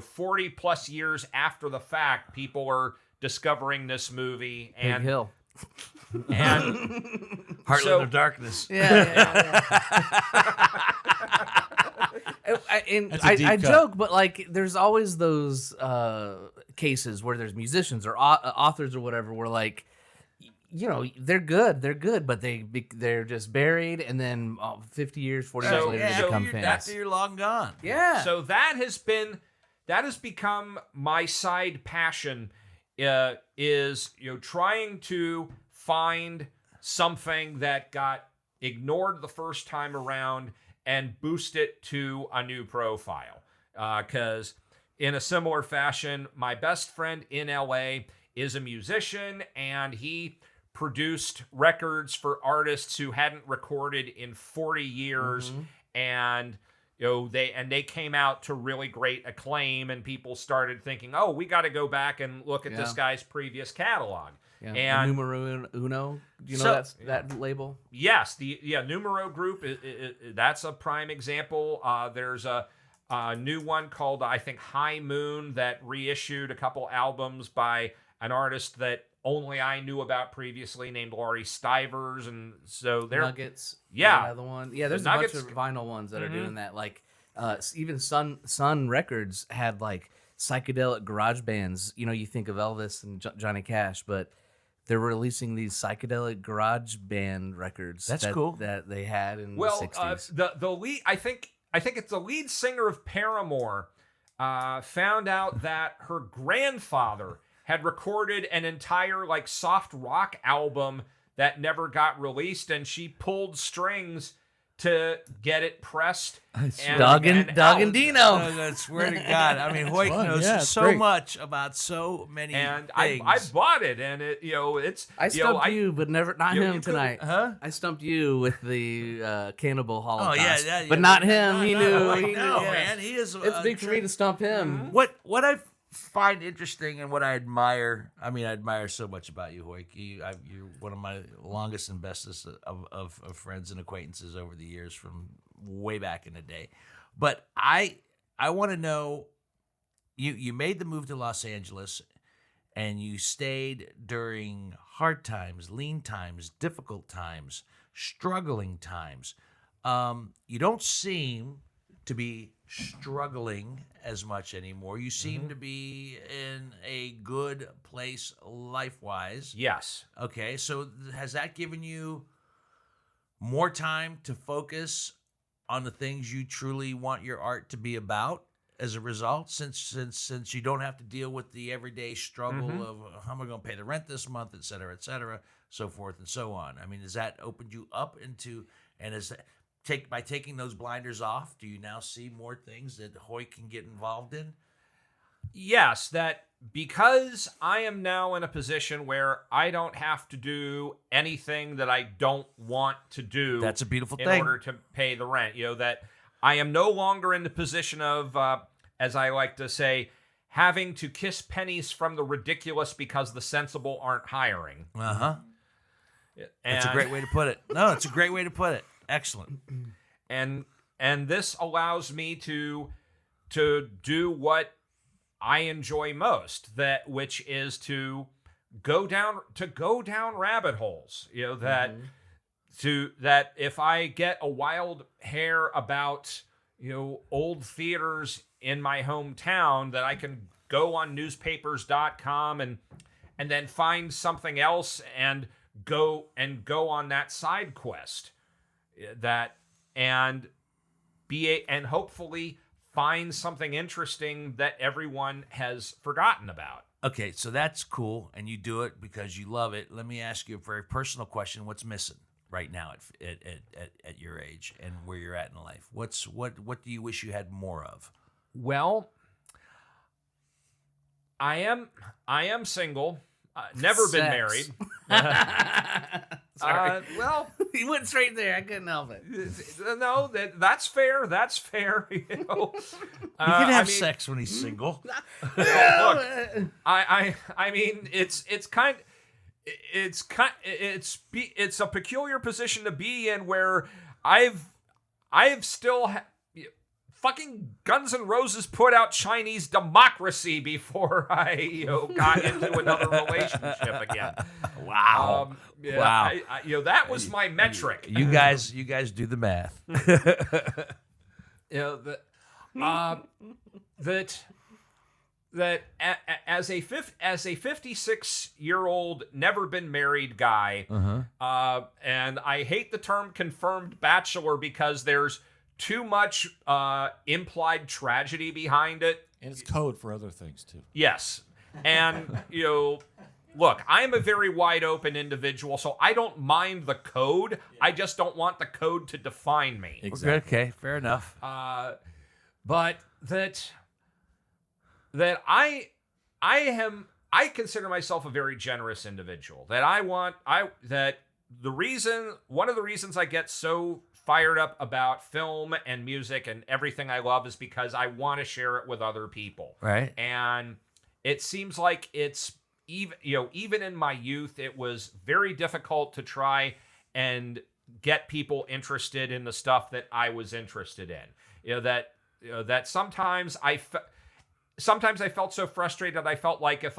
40 plus years after the fact, people are discovering this movie. Big Hill. And Heartland of Darkness. Yeah. I joke, but there's always those cases where there's musicians or authors or whatever where they're good, but they're just buried, and then 50 years, 40 years later they become famous. After you're long gone. Yeah. So that has become my side passion. Is trying to find something that got ignored the first time around and boost it to a new profile. Because in a similar fashion, my best friend in LA is a musician, and he produced records for artists who hadn't recorded in 40 years, and they came out to really great acclaim, and people started thinking, oh, we got to go back and look at this guy's previous catalog. Yeah. And Numero Uno, do you know that label? Yes, Numero Group, that's a prime example. There's a new one called, I think, High Moon, that reissued a couple albums by an artist that only I knew about previously, named Laurie Stivers, and so they're Nuggets. Yeah, another one. Yeah, there's a bunch of vinyl ones that are doing that. Like even Sun Records had like psychedelic garage bands. You think of Elvis and Johnny Cash, but they're releasing these psychedelic garage band records. That's cool. That they had in the 60s. The lead, I think it's the lead singer of Paramore, found out that her grandfather had recorded an entire like soft rock album that never got released, and she pulled strings to get it pressed. Dog and Dino. I swear to God. I mean, Heuck knows so much about so many things. I bought it, and it's. I stumped you, but not him tonight. Huh? I stumped you with the Cannibal Holocaust. Oh yeah, but not him. He knew. Man, he is. It's big for me to stump him. What I find interesting and what I admire. I mean, I admire so much about you, Heuck. You're one of my longest and bestest of friends and acquaintances over the years, from way back in the day. But I want to know, you made the move to Los Angeles, and you stayed during hard times, lean times, difficult times, struggling times. You don't seem to be struggling as much anymore. You seem to be in a good place life-wise. Yes. Okay, so has that given you more time to focus on the things you truly want your art to be about as a result, since you don't have to deal with the everyday struggle of how am I going to pay the rent this month, et cetera, so forth and so on? I mean, has that opened you up into, and is that by taking those blinders off, do you now see more things that Heuck can get involved in? Yes, that because I am now in a position where I don't have to do anything that I don't want to do. That's a beautiful thing. In order to pay the rent. That I am no longer in the position of, as I like to say, having to kiss pennies from the ridiculous because the sensible aren't hiring. Uh-huh. That's a great way to put it. No, it's a great way to put it. Excellent. And this allows me to do what I enjoy most, which is to go down rabbit holes. That if I get a wild hair about old theaters in my hometown, that I can go on newspapers.com and then find something else and go on that side quest. And hopefully find something interesting that everyone has forgotten about. Okay, so that's cool, and you do it because you love it. Let me ask you a very personal question: what's missing right now at your age and where you're at in life? What do you wish you had more of? Well, I am single. Never been married. Sorry. Well, he went straight there. I couldn't help it. No, that's fair. That's fair. He can have sex when he's single. Look, I mean, it's a peculiar position to be in, where I've still fucking Guns N' Roses put out Chinese Democracy before I got into another relationship again. Wow. Wow. That was my metric. You guys do the math. That as a 56-year-old never been married guy, and I hate the term confirmed bachelor because there's too much implied tragedy behind it. And it's code for other things too. Yes. And look, I am a very wide open individual, so I don't mind the code. I just don't want the code to define me. Exactly. Okay, fair enough. But that I consider myself a very generous individual. One of the reasons I get so fired up about film and music and everything I love is because I want to share it with other people. Right. And it seems like it's even in my youth, it was very difficult to try and get people interested in the stuff that I was interested in. That sometimes I felt so frustrated. I felt like if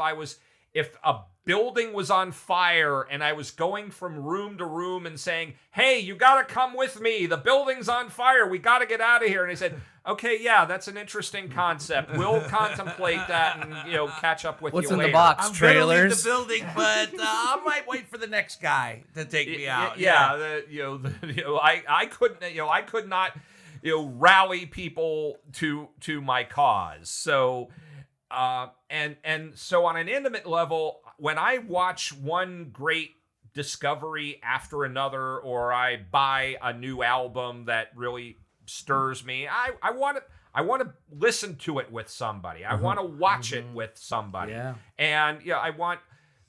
a building was on fire and I was going from room to room and saying, "Hey, you got to come with me. The building's on fire. We got to get out of here." And I said, "Okay, yeah, that's an interesting concept. We'll contemplate that and catch up with What's you in later." the box? I'm Trailers. gonna leave the building, but I might wait for the next guy to take me out. I could not rally people to my cause. So so on an intimate level, when I watch one great discovery after another, or I buy a new album that really stirs me, I want to listen to it with somebody. I want to watch it with somebody. Yeah. And I want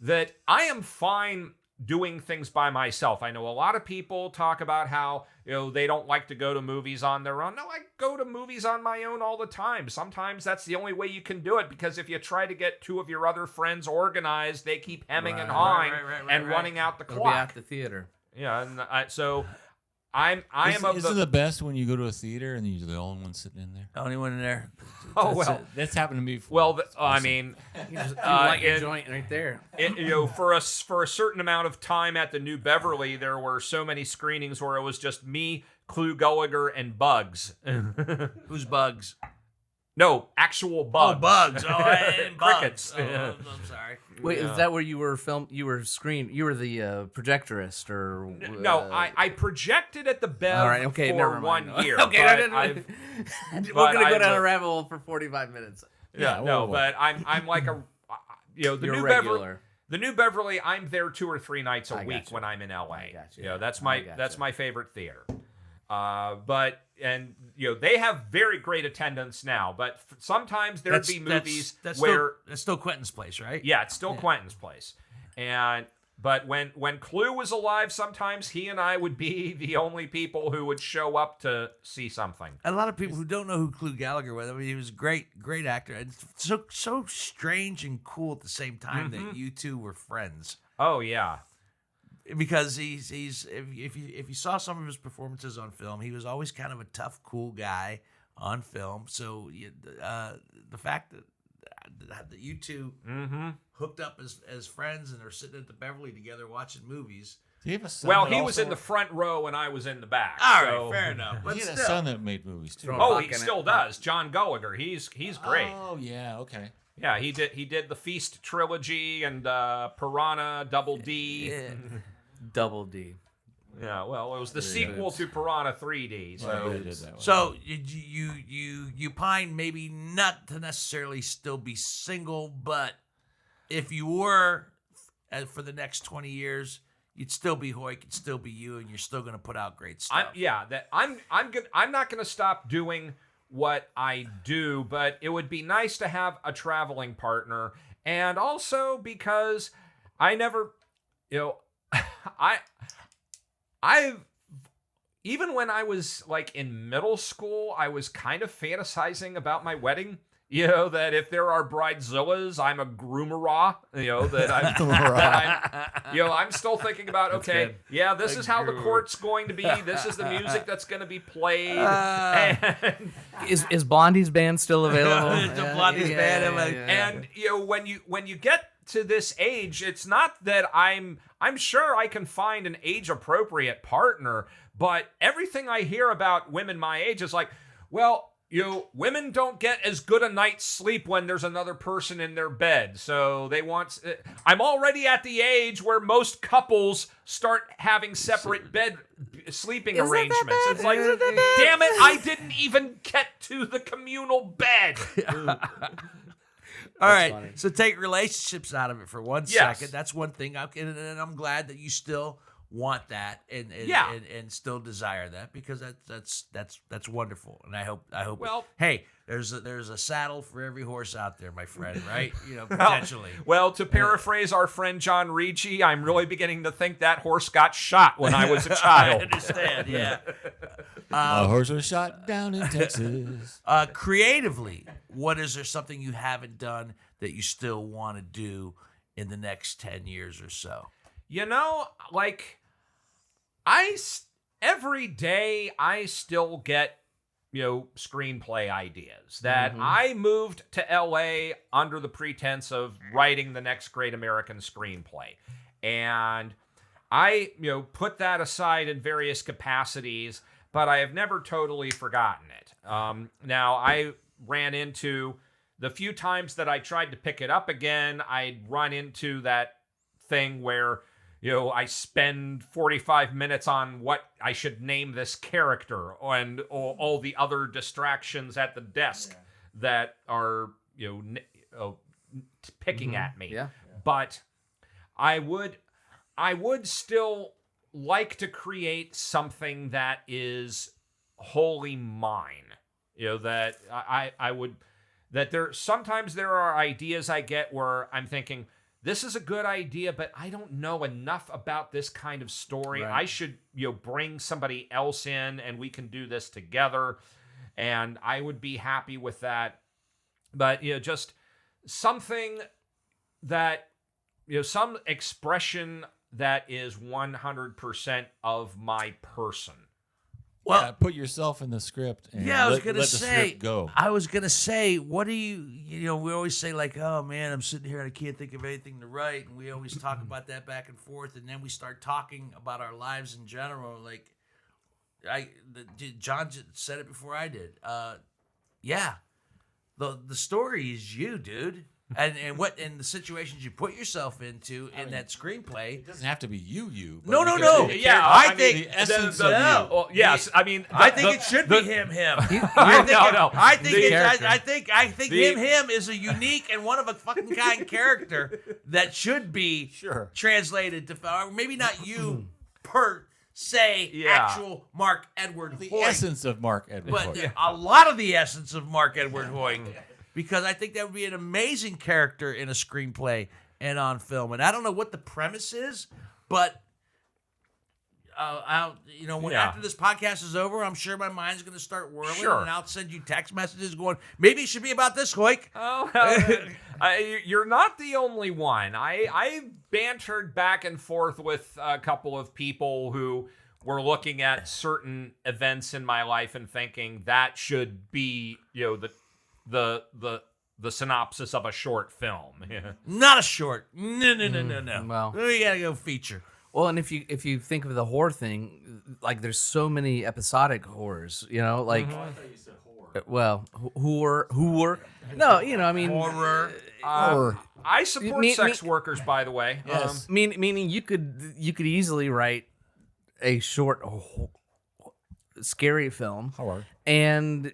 that. I am fine doing things by myself. I know a lot of people talk about how they don't like to go to movies on their own. No, I go to movies on my own all the time. Sometimes that's the only way you can do it, because if you try to get two of your other friends organized, they keep hemming and hawing and running out the It'll clock. be at the theater. Yeah, and so Isn't it the best when you go to a theater and you're the only one sitting in there? Only one in there. That's happened to me. I mean, You light your joint right there. for a certain amount of time at the New Beverly, there were so many screenings where it was just me, Clu Gulliger, and Bugs. Who's Bugs? No, actual bugs. Oh, bugs. Oh, and Crickets. Bugs. Oh, I'm sorry. Wait, is that where you were You were You were the projectorist, or No, I projected at the Bev all right, okay, for never mind. 1 year. Okay, but no. I've- We're gonna go I've- down a rabbit hole for 45 minutes. but I'm like the You're New regular. Beverly. The New Beverly, I'm there 2 or 3 nights a week gotcha. when I'm in LA. I gotcha. That's I my gotcha. favorite theater. They have very great attendance now, but sometimes there'd be movies where that's still Quentin's place, right? yeah, it's still Quentin's place. But when Clue was alive, sometimes he and I would be the only people who would show up to see something. A lot of people who don't know who Clu Gallagher was. I mean, he was a great actor. It's so strange and cool at the same time that you two were friends. Oh yeah. Because he's if you saw some of his performances on film, he was always kind of a tough, cool guy on film. So the fact that you two hooked up as friends and are sitting at the Beverly together watching movies. Well, he was in the front row and I was in the back. All right, fair enough. But He had a still. son that made movies too. Oh, he still does. John Gulliger. He's great. Oh yeah, okay. Yeah, he did the Feast trilogy and Piranha Double D. Double D. Yeah, well, it was the sequel to Piranha 3D. So, Well, they did that one. So you pine maybe not to necessarily still be single, but if you were for the next 20 years, you'd still be Heuck, you'd still be you, and you're still going to put out great stuff. I'm good. I'm not going to stop doing what I do, but it would be nice to have a traveling partner, and also because I never, I've even when I was like in middle school, I was kind of fantasizing about my wedding. That if there are bridezillas, I'm a groomerah. I'm still thinking about, okay, good. yeah, this is how the court's going to be. This is the music that's going to be played. And, Is Blondie's band still available? The Blondie's band. and when you get to this age, it's not that I'm sure I can find an age appropriate partner, but everything I hear about women my age is like, well, women don't get as good a night's sleep when there's another person in their bed. So they want. I'm already at the age where most couples start having separate bed sleeping arrangements. It's like, damn it, I didn't even get to the communal bed. All All right, funny. so take relationships out of it for 1 Yes. second. That's one thing, and I'm glad that you still want that and still desire that, because that's wonderful. And I hope. Well- hey, there's a saddle for every horse out there, my friend. Right? Potentially. Well, to paraphrase our friend John Ricci, I'm really beginning to think that horse got shot when I was a I child. understand. Yeah. A horse was shot down in Texas. Creatively, is there something you haven't done that you still want to do in the next 10 years or so? Like, every day I still get, screenplay ideas that I moved to LA under the pretense of writing the next great American screenplay. And I, put that aside in various capacities, but I have never totally forgotten it. Now, I ran into the few times that I tried to pick it up again, I'd run into that thing where, I spend 45 minutes on what I should name this character and all the other distractions at the desk that are, picking at me. Yeah. But I would still like to create something that is wholly mine. That I would, that sometimes there are ideas I get where I'm thinking, this is a good idea, but I don't know enough about this kind of story. Right. I should, bring somebody else in and we can do this together. And I would be happy with that. But, just something that, some expression that is 100% of my person. Well, put yourself in the script. And I was let gonna the say. script go. I was gonna say, what do you? We always say like, oh man, I'm sitting here and I can't think of anything to write, and we always talk about that back and forth, and then we start talking about our lives in general. Like, John just said it before I did. Yeah, the story is you, dude. And the situations you put yourself into in that screenplay. It doesn't have to be you. But No. Yeah, I think the essence of well, you. yes, I mean, I think it should be him. No. I think The I think him is a unique and one of a fucking kind character that should be translated to, or maybe not you per se, actual Mark Edward The Hoyt, essence of Mark Edward but Hoyt. a lot of the essence of Mark Edward Hoyt, because I think that would be an amazing character in a screenplay and on film. And I don't know what the premise is, but after this podcast is over, I'm sure my mind's going to start whirling, and I'll send you text messages going, maybe it should be about this, Hoyk. You're not the only one. I bantered back and forth with a couple of people who were looking at certain events in my life and thinking that should be, the synopsis of a short film. Not a short. No. Well, We got to go feature. Well, and if you think of the horror thing, like there's so many episodic horrors, like. I thought you said horror. Well, horror. No, I mean Horror. I support sex workers, by the way. Yes. Meaning you could easily write a short, scary film, Horror. and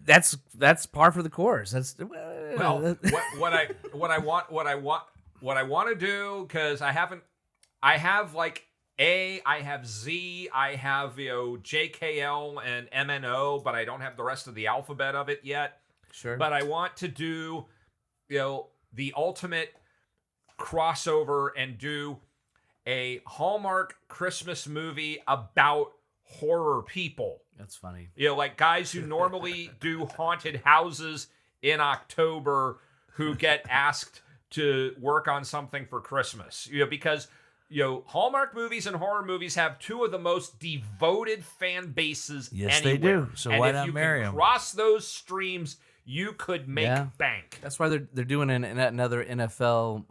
that's par for the course. That's Well, what I want to do, because I have Z, I have JKL and MNO, but I don't have the rest of the alphabet of it yet. Sure. But I want to do the ultimate crossover and do a Hallmark Christmas movie about horror people. That's funny. Like guys who normally do haunted houses in October who get asked to work on something for Christmas. Because Hallmark movies and horror movies have two of the most devoted fan bases Yes, anywhere. they do. So why not marry them? them? Cross those streams, you could make bank. That's why they're doing another NFL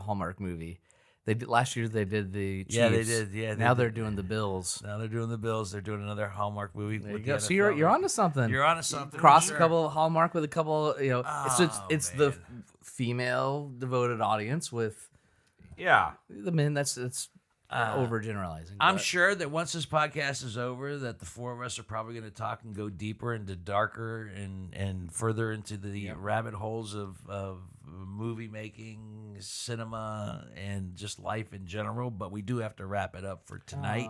Hallmark movie. They did last year. They did the Chiefs. Yeah, they did. Yeah, now they're doing the Bills. Now they're doing the Bills. They're doing another Hallmark movie. There you with go. the So NFL. you're onto something. You're onto something. Cross for a sure. couple Hallmark with a couple. It's the female devoted audience with Yeah. the men. That's overgeneralizing. I'm but- sure that once this podcast is over, that the four of us are probably going to talk and go deeper into darker and further into the rabbit holes of movie making, cinema, and just life in general. But we do have to wrap it up for tonight.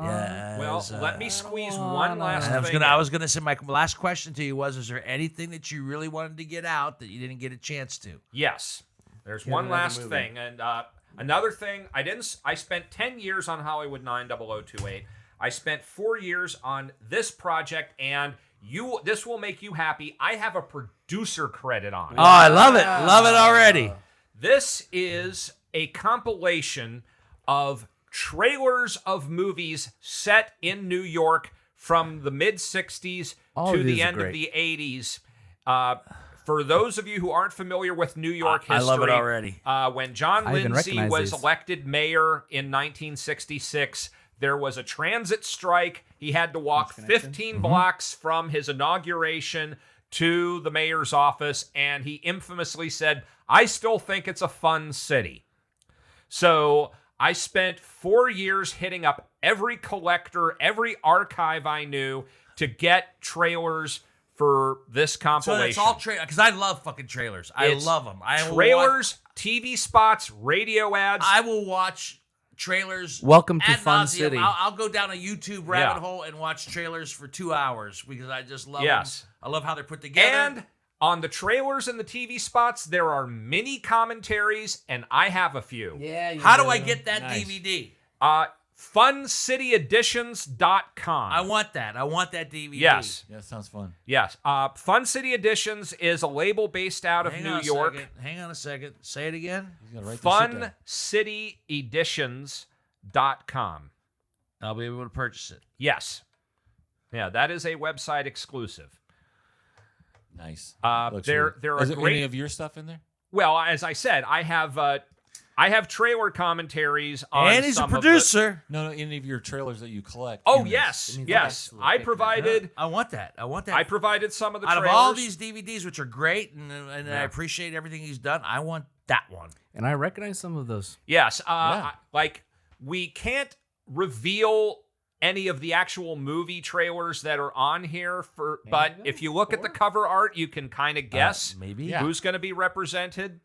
Yeah. Well, let me squeeze one last thing. I was gonna say my last question to you was: is there anything that you really wanted to get out that you didn't get a chance to? Yes. There's one last thing, and another thing. I spent 10 years on Hollywood 90028. I spent 4 years on this project, and this will make you happy. I have a producer credit on it. Oh, I love it! Love it already. This is a compilation of trailers of movies set in New York from the mid 60s to the end of the 80s. For those of you who aren't familiar with New York history, I love it already. When John I even Lindsay recognize was these. elected mayor in 1966, there was a transit strike. He had to walk 15 blocks from his inauguration to the mayor's office, and he infamously said, "I still think it's a fun city." So I spent 4 years hitting up every collector, every archive I knew to get trailers for this So compilation. it's all trailer because I love fucking trailers. I It's love them. trailers, TV spots, radio ads. I will watch trailers. Welcome to ad Fun nauseam. City. I'll go down a YouTube rabbit Yeah. hole and watch trailers for 2 hours because I just love Yes. them. I love how they're put together. And on the trailers and the TV spots, there are mini commentaries, and I have a few. Yeah. How do I get that Nice. DVD? FunCityEditions.com. I want that. I want that DVD. Yes. Yeah, that sounds fun. Yes. Fun City Editions is a label based out of Hang New on a York. second. Hang on a second. Say it again. You gotta write this shit down. FunCityEditions.com. I'll be able to purchase it. Yes. Yeah, that is a website exclusive. Nice. There are Is there great. any of your stuff in there? Well, as I said, I have trailer commentaries on. And he's a some of the- producer. No, any of your trailers that you collect. Oh in this. yes, means yes. that's I the provided. I want that. I want that. I provided some of the Out trailers. of all these DVDs, which are great, and I appreciate everything he's done, I want that one. And I recognize some of those. Yes. Like we can't reveal any of the actual movie trailers that are on here but if you look at the cover art, you can kind of guess Maybe. who's going to be represented.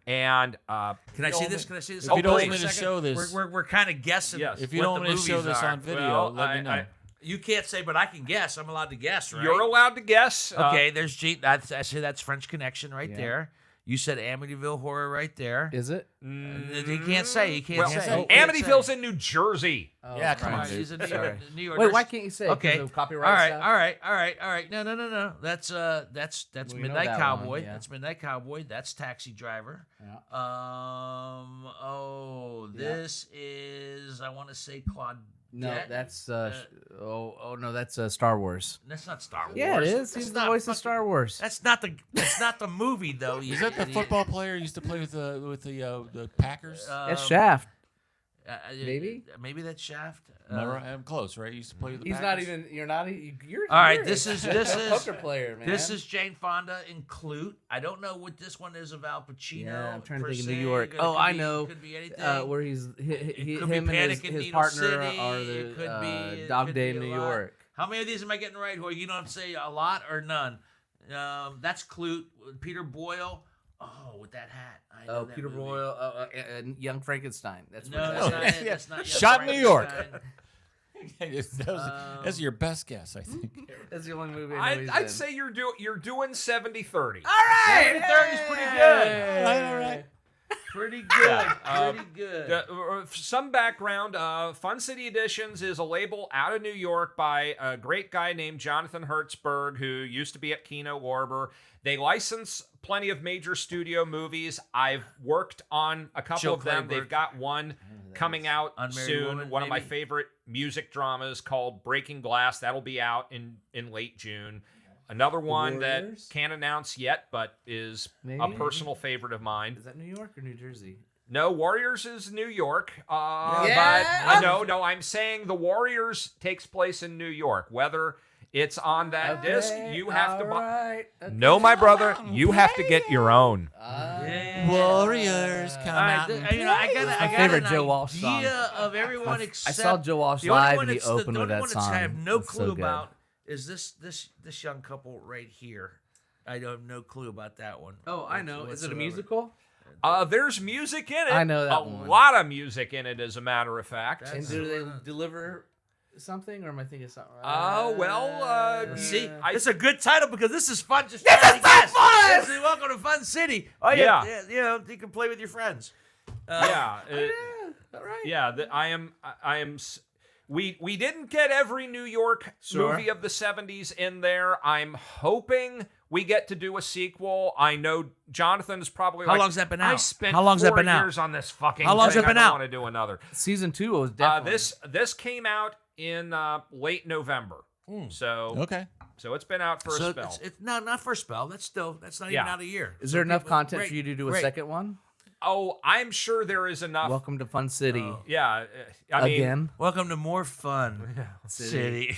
And Can I see this? Can I see this? If you don't Wait want a me to second. show this- we're kind of guessing. Yes. If you what don't the want me to show movies this are. on video, Well, let me know. You can't say, but I can guess. I'm allowed to guess, right? you're allowed to guess. Okay, there's I say that's French Connection right there. You said Amityville Horror right there. Is it? You can't say. You can't Well, say. You can't Amityville's say. in New Jersey. Oh, Yeah, come All on, right, dude. he's a New Sorry. York, New York. Wait, why can't you say? it? 'Cause Okay. of copyright All right, stuff? all right. No. That's Well, you know Midnight that Cowboy. one, yeah. That's Midnight Cowboy. That's Taxi Driver. Yeah. This is I want to say Claudette. No, that's no, that's Star Wars. That's not Star Wars. Yeah, it is. That's He's the not voice of fucking- Star Wars. That's not the movie though. Is that the football player who used to play with the Packers? That's Shaft. Maybe that's Shaft. Am I right? I'm close, right? He used to play with the He's Packers. not even. You're not. You're. All right, you're this a is poker player, man. This is Jane Fonda in Clute. I don't know what this one is of Al Pacino. Yeah, I'm trying to per think of New se. York. It Oh, could I be- know. Could be anything. Where he's It could be him and Panic in his Needle partner City. are It could the be- it Dog could Day be in a New lot. York. How many of these am I getting right? Well, you don't say a lot or none. That's Clute. Peter Boyle. Oh, with that hat. I know that Peter movie. Boyle, and Young Frankenstein. That's No, what that's that not is. it. That's not Shot in New York. Frankenstein. That's your best guess, I think. That's the only movie I know he's I'd in. say you're doing 70-30. All right, 30 is pretty good. All right. Pretty good. Pretty good. For some background, Fun City Editions is a label out of New York by a great guy named Jonathan Hertzberg, who used to be at Kino Lorber. They license plenty of major studio movies. I've worked on a couple Joe of them. Clayburgh. They've got one coming out Unmarried soon. Woman, one of my maybe? favorite music dramas called Breaking Glass. That'll be out in late June. Another one that Warriors? can't announce yet, but is a Maybe? personal favorite of mine. Is that New York or New Jersey? No, Warriors is New York. Yeah. But no, I'm saying the Warriors takes place in New York. Whether It's on that disc. You have to buy. Right, okay. No, my brother, you have to get your own. Warriors come out. I got my favorite Joe Walsh idea song. of everyone I except saw Joe Walsh the only live one and he that's- opened the with only that one song. I have no It's so clue good. about is this young couple right here. I have no clue about that one. Oh, I know. Is it a whatsoever. musical? There's music in it. I know that a one. lot of music in it, as a matter of fact. And do they deliver something, or am I thinking something? See, I- it's a good title because this is fun. Just This is so fun! This is Welcome to Fun City. Oh Yeah. you can play with your friends. Yeah. all right. Yeah, we didn't get every New York Sure. movie of the 70s in there. I'm hoping we get to do a sequel. I know Jonathan's probably How like, long's that been I out? spent How long's that 4 been out? years on this fucking How long's thing. that been I don't out? want to do another. Season 2 was definitely This came out in late November. So Okay. so it's been out for a So spell. it's not for a spell. That's not even Yeah. out a year. Is there enough content great, for you to do a great. second one? Oh, I'm sure there is enough. Welcome to Fun City Yeah, I mean, again. Welcome to more fun city.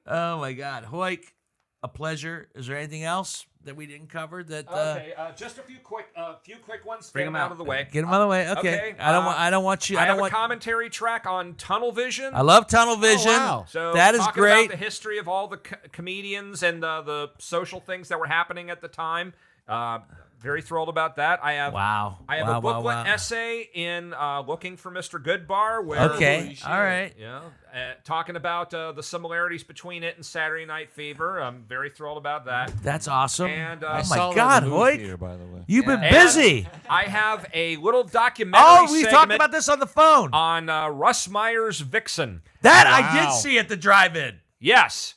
Oh my God, Heuck, a pleasure. Is there anything else that we didn't cover? That Okay, just a few quick ones. Bring Get 'em out out. of the way. get them out of the way. Okay, Okay, I don't want you. I I don't have want. a commentary track on Tunnel Vision. I love Tunnel Vision. wow. So that is talking great. about the history of all the comedians and the social things that were happening at the time. Very thrilled about that. I have Wow. I have Wow, a booklet wow, wow. essay in Looking for Mr. Goodbar. Where, Okay. Holy shit. All right. Yeah, talking about the similarities between it and Saturday Night Fever. I'm very thrilled about that. That's awesome. And I oh saw my that God, in the movie Heuck, theater, by the way. you've been And busy. I have a little documentary Oh, we talked segment about this on the phone. on Russ Meyer's Vixen. That I did Wow. see at the drive-in. Yes,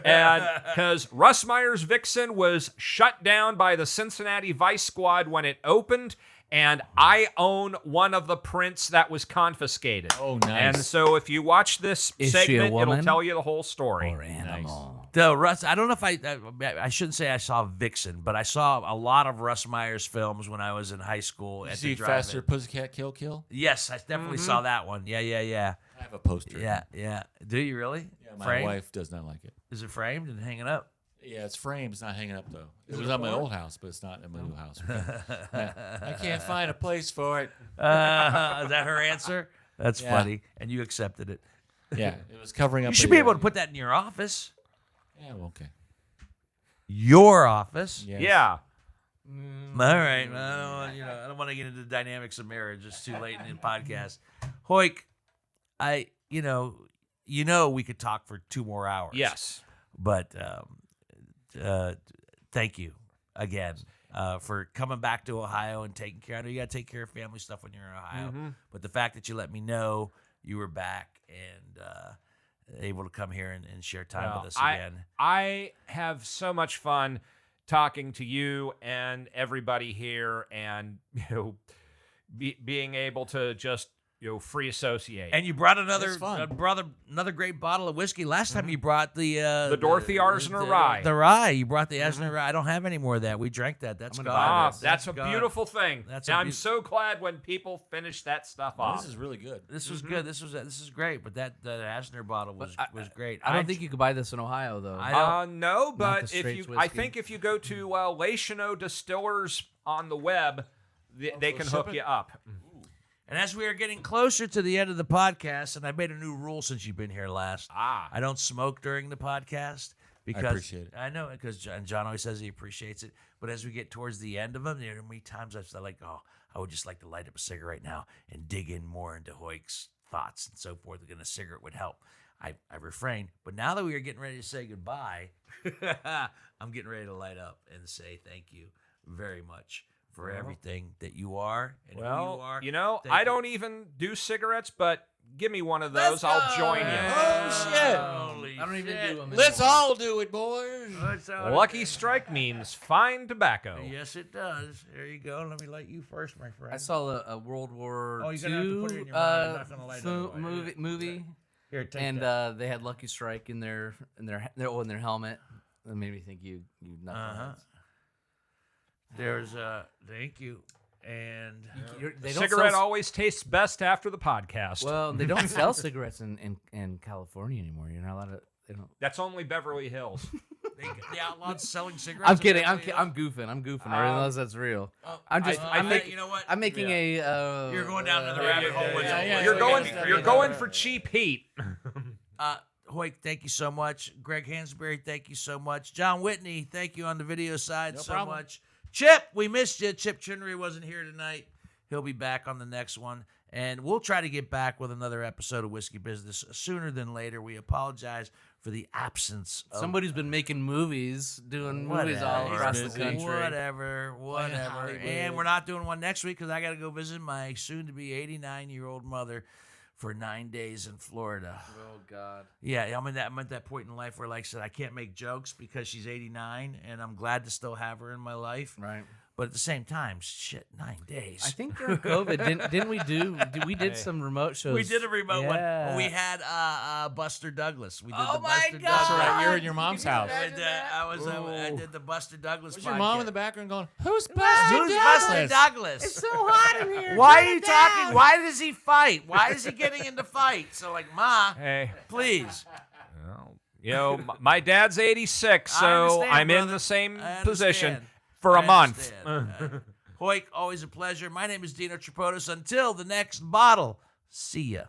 and because Russ Meyer's Vixen was shut down by the Cincinnati Vice Squad when it opened, and I own one of the prints that was confiscated. Oh, nice. And so if you watch this Is she a segment, it'll woman? tell you the whole story. Or animal. The Russ, I don't know if I shouldn't say I saw Vixen, but I saw a lot of Russ Meyer's films when I was in high school. You At see the drive-in. Faster Pussycat Kill Kill? Yes, I definitely saw that one. Yeah. I have a poster. Yeah. Do you really? Yeah, my framed? wife does not like it. Is it framed and hanging up? Yeah, it's framed. It's not hanging up, though. It was at my old house, but it's not in my new house. I can't find a place for it. Is that her answer? That's Yeah. funny, and you accepted it. Yeah, it was covering up. You should be able to put that in your office. Yeah, well, okay. Your office. Yes. Yeah. All right. I don't want to get into the dynamics of marriage. It's too late in the podcast. Heuck, we could talk for 2 more hours. Yes. But thank you again for coming back to Ohio and taking care. I know you got to take care of family stuff when you're in Ohio, but the fact that you let me know you were back and able to come here and share time Well, with us again. I have so much fun talking to you and everybody here, and being able to just free associate. And you brought another That's fun. another great bottle of whiskey. Last time you brought the Dorothy Arzner Rye. The rye. You brought the Arzner Rye. I don't have any more of that. We drank that. That's gonna gone. buy That's a gone. beautiful thing. That's And a I'm so glad when people finish that stuff Well, off. this is really good. This was good. This is great. But that Arzner bottle was great. I don't think you could buy this in Ohio though. I don't- No, the but if Straits you, I whiskey. think if you go to Lachino Distillers on the web, they can hook ship it? you up. And as we are getting closer to the end of the podcast, and I made a new rule since you've been here last. Ah. I don't smoke during the podcast because appreciate it. I know because John always says he appreciates it. But as we get towards the end of them, there are many times I feel like, I would just like to light up a cigarette now and dig in more into Heuck's thoughts and so forth. And a cigarette would help. I refrained, but now that we are getting ready to say goodbye, I'm getting ready to light up and say thank you very much for everything that you are and who you Well, are. Thank I you. don't even do cigarettes, but give me one of those. I'll join you. Oh, shit. Holy I don't even shit. do them. Let's all do it, boys. Lucky Strike means fine tobacco. Yes, it does. There you go. Let me light you first, my friend. I saw a World War Oh, you're gonna have to put it II in your mouth. I'm not gonna light it otherwise. movie, Here, take and that. they had Lucky Strike in their helmet. That made me think you Uh-huh. nuts. There's thank you. And They don't cigarette sell, always tastes best after the podcast. well, they don't sell cigarettes in California anymore. You're not allowed to. They don't. That's only Beverly Hills. the outlawed selling cigarettes. I'm kidding. I'm goofing. I'm goofing. I realize that's real. I'm just. I think you know what? I'm making a. You're going down to the rabbit hole. You're going for cheap heat. Heuck, thank you so much. Greg Hansberry, thank you so much. John Whitney, thank you on the video side much. Chip, we missed you. Chip Chinnery wasn't here tonight. He'll be back on the next one. And we'll try to get back with another episode of Whiskey Business sooner than later. We apologize for the absence of... Somebody's been making movies, doing movies all across the country. Whatever. And we're not doing one next week because I got to go visit my soon-to-be 89-year-old mother for 9 days in Florida. Oh, God. Yeah, I'm at that point in life where, like I said, I can't make jokes because she's 89, and I'm glad to still have her in my life. Right. But at the same time, shit, 9 days. I think during COVID, didn't we did some remote shows? We did a remote one. We had Buster Douglas. We did Oh the my Buster God. Douglas. That's right. You're in your mom's house. I did the Buster Douglas. Was your mom in the background going, Who's Buster Douglas? It's so hot in here. Why are you talking? Why does he fight? Why is he getting into fights? So, like, Ma, Hey, please. My dad's 86, I so understand, I'm in brother. the same I position understand. for a I month. understand. Heuck, always a pleasure. My name is Dino Tripodis. Until the next bottle, see ya.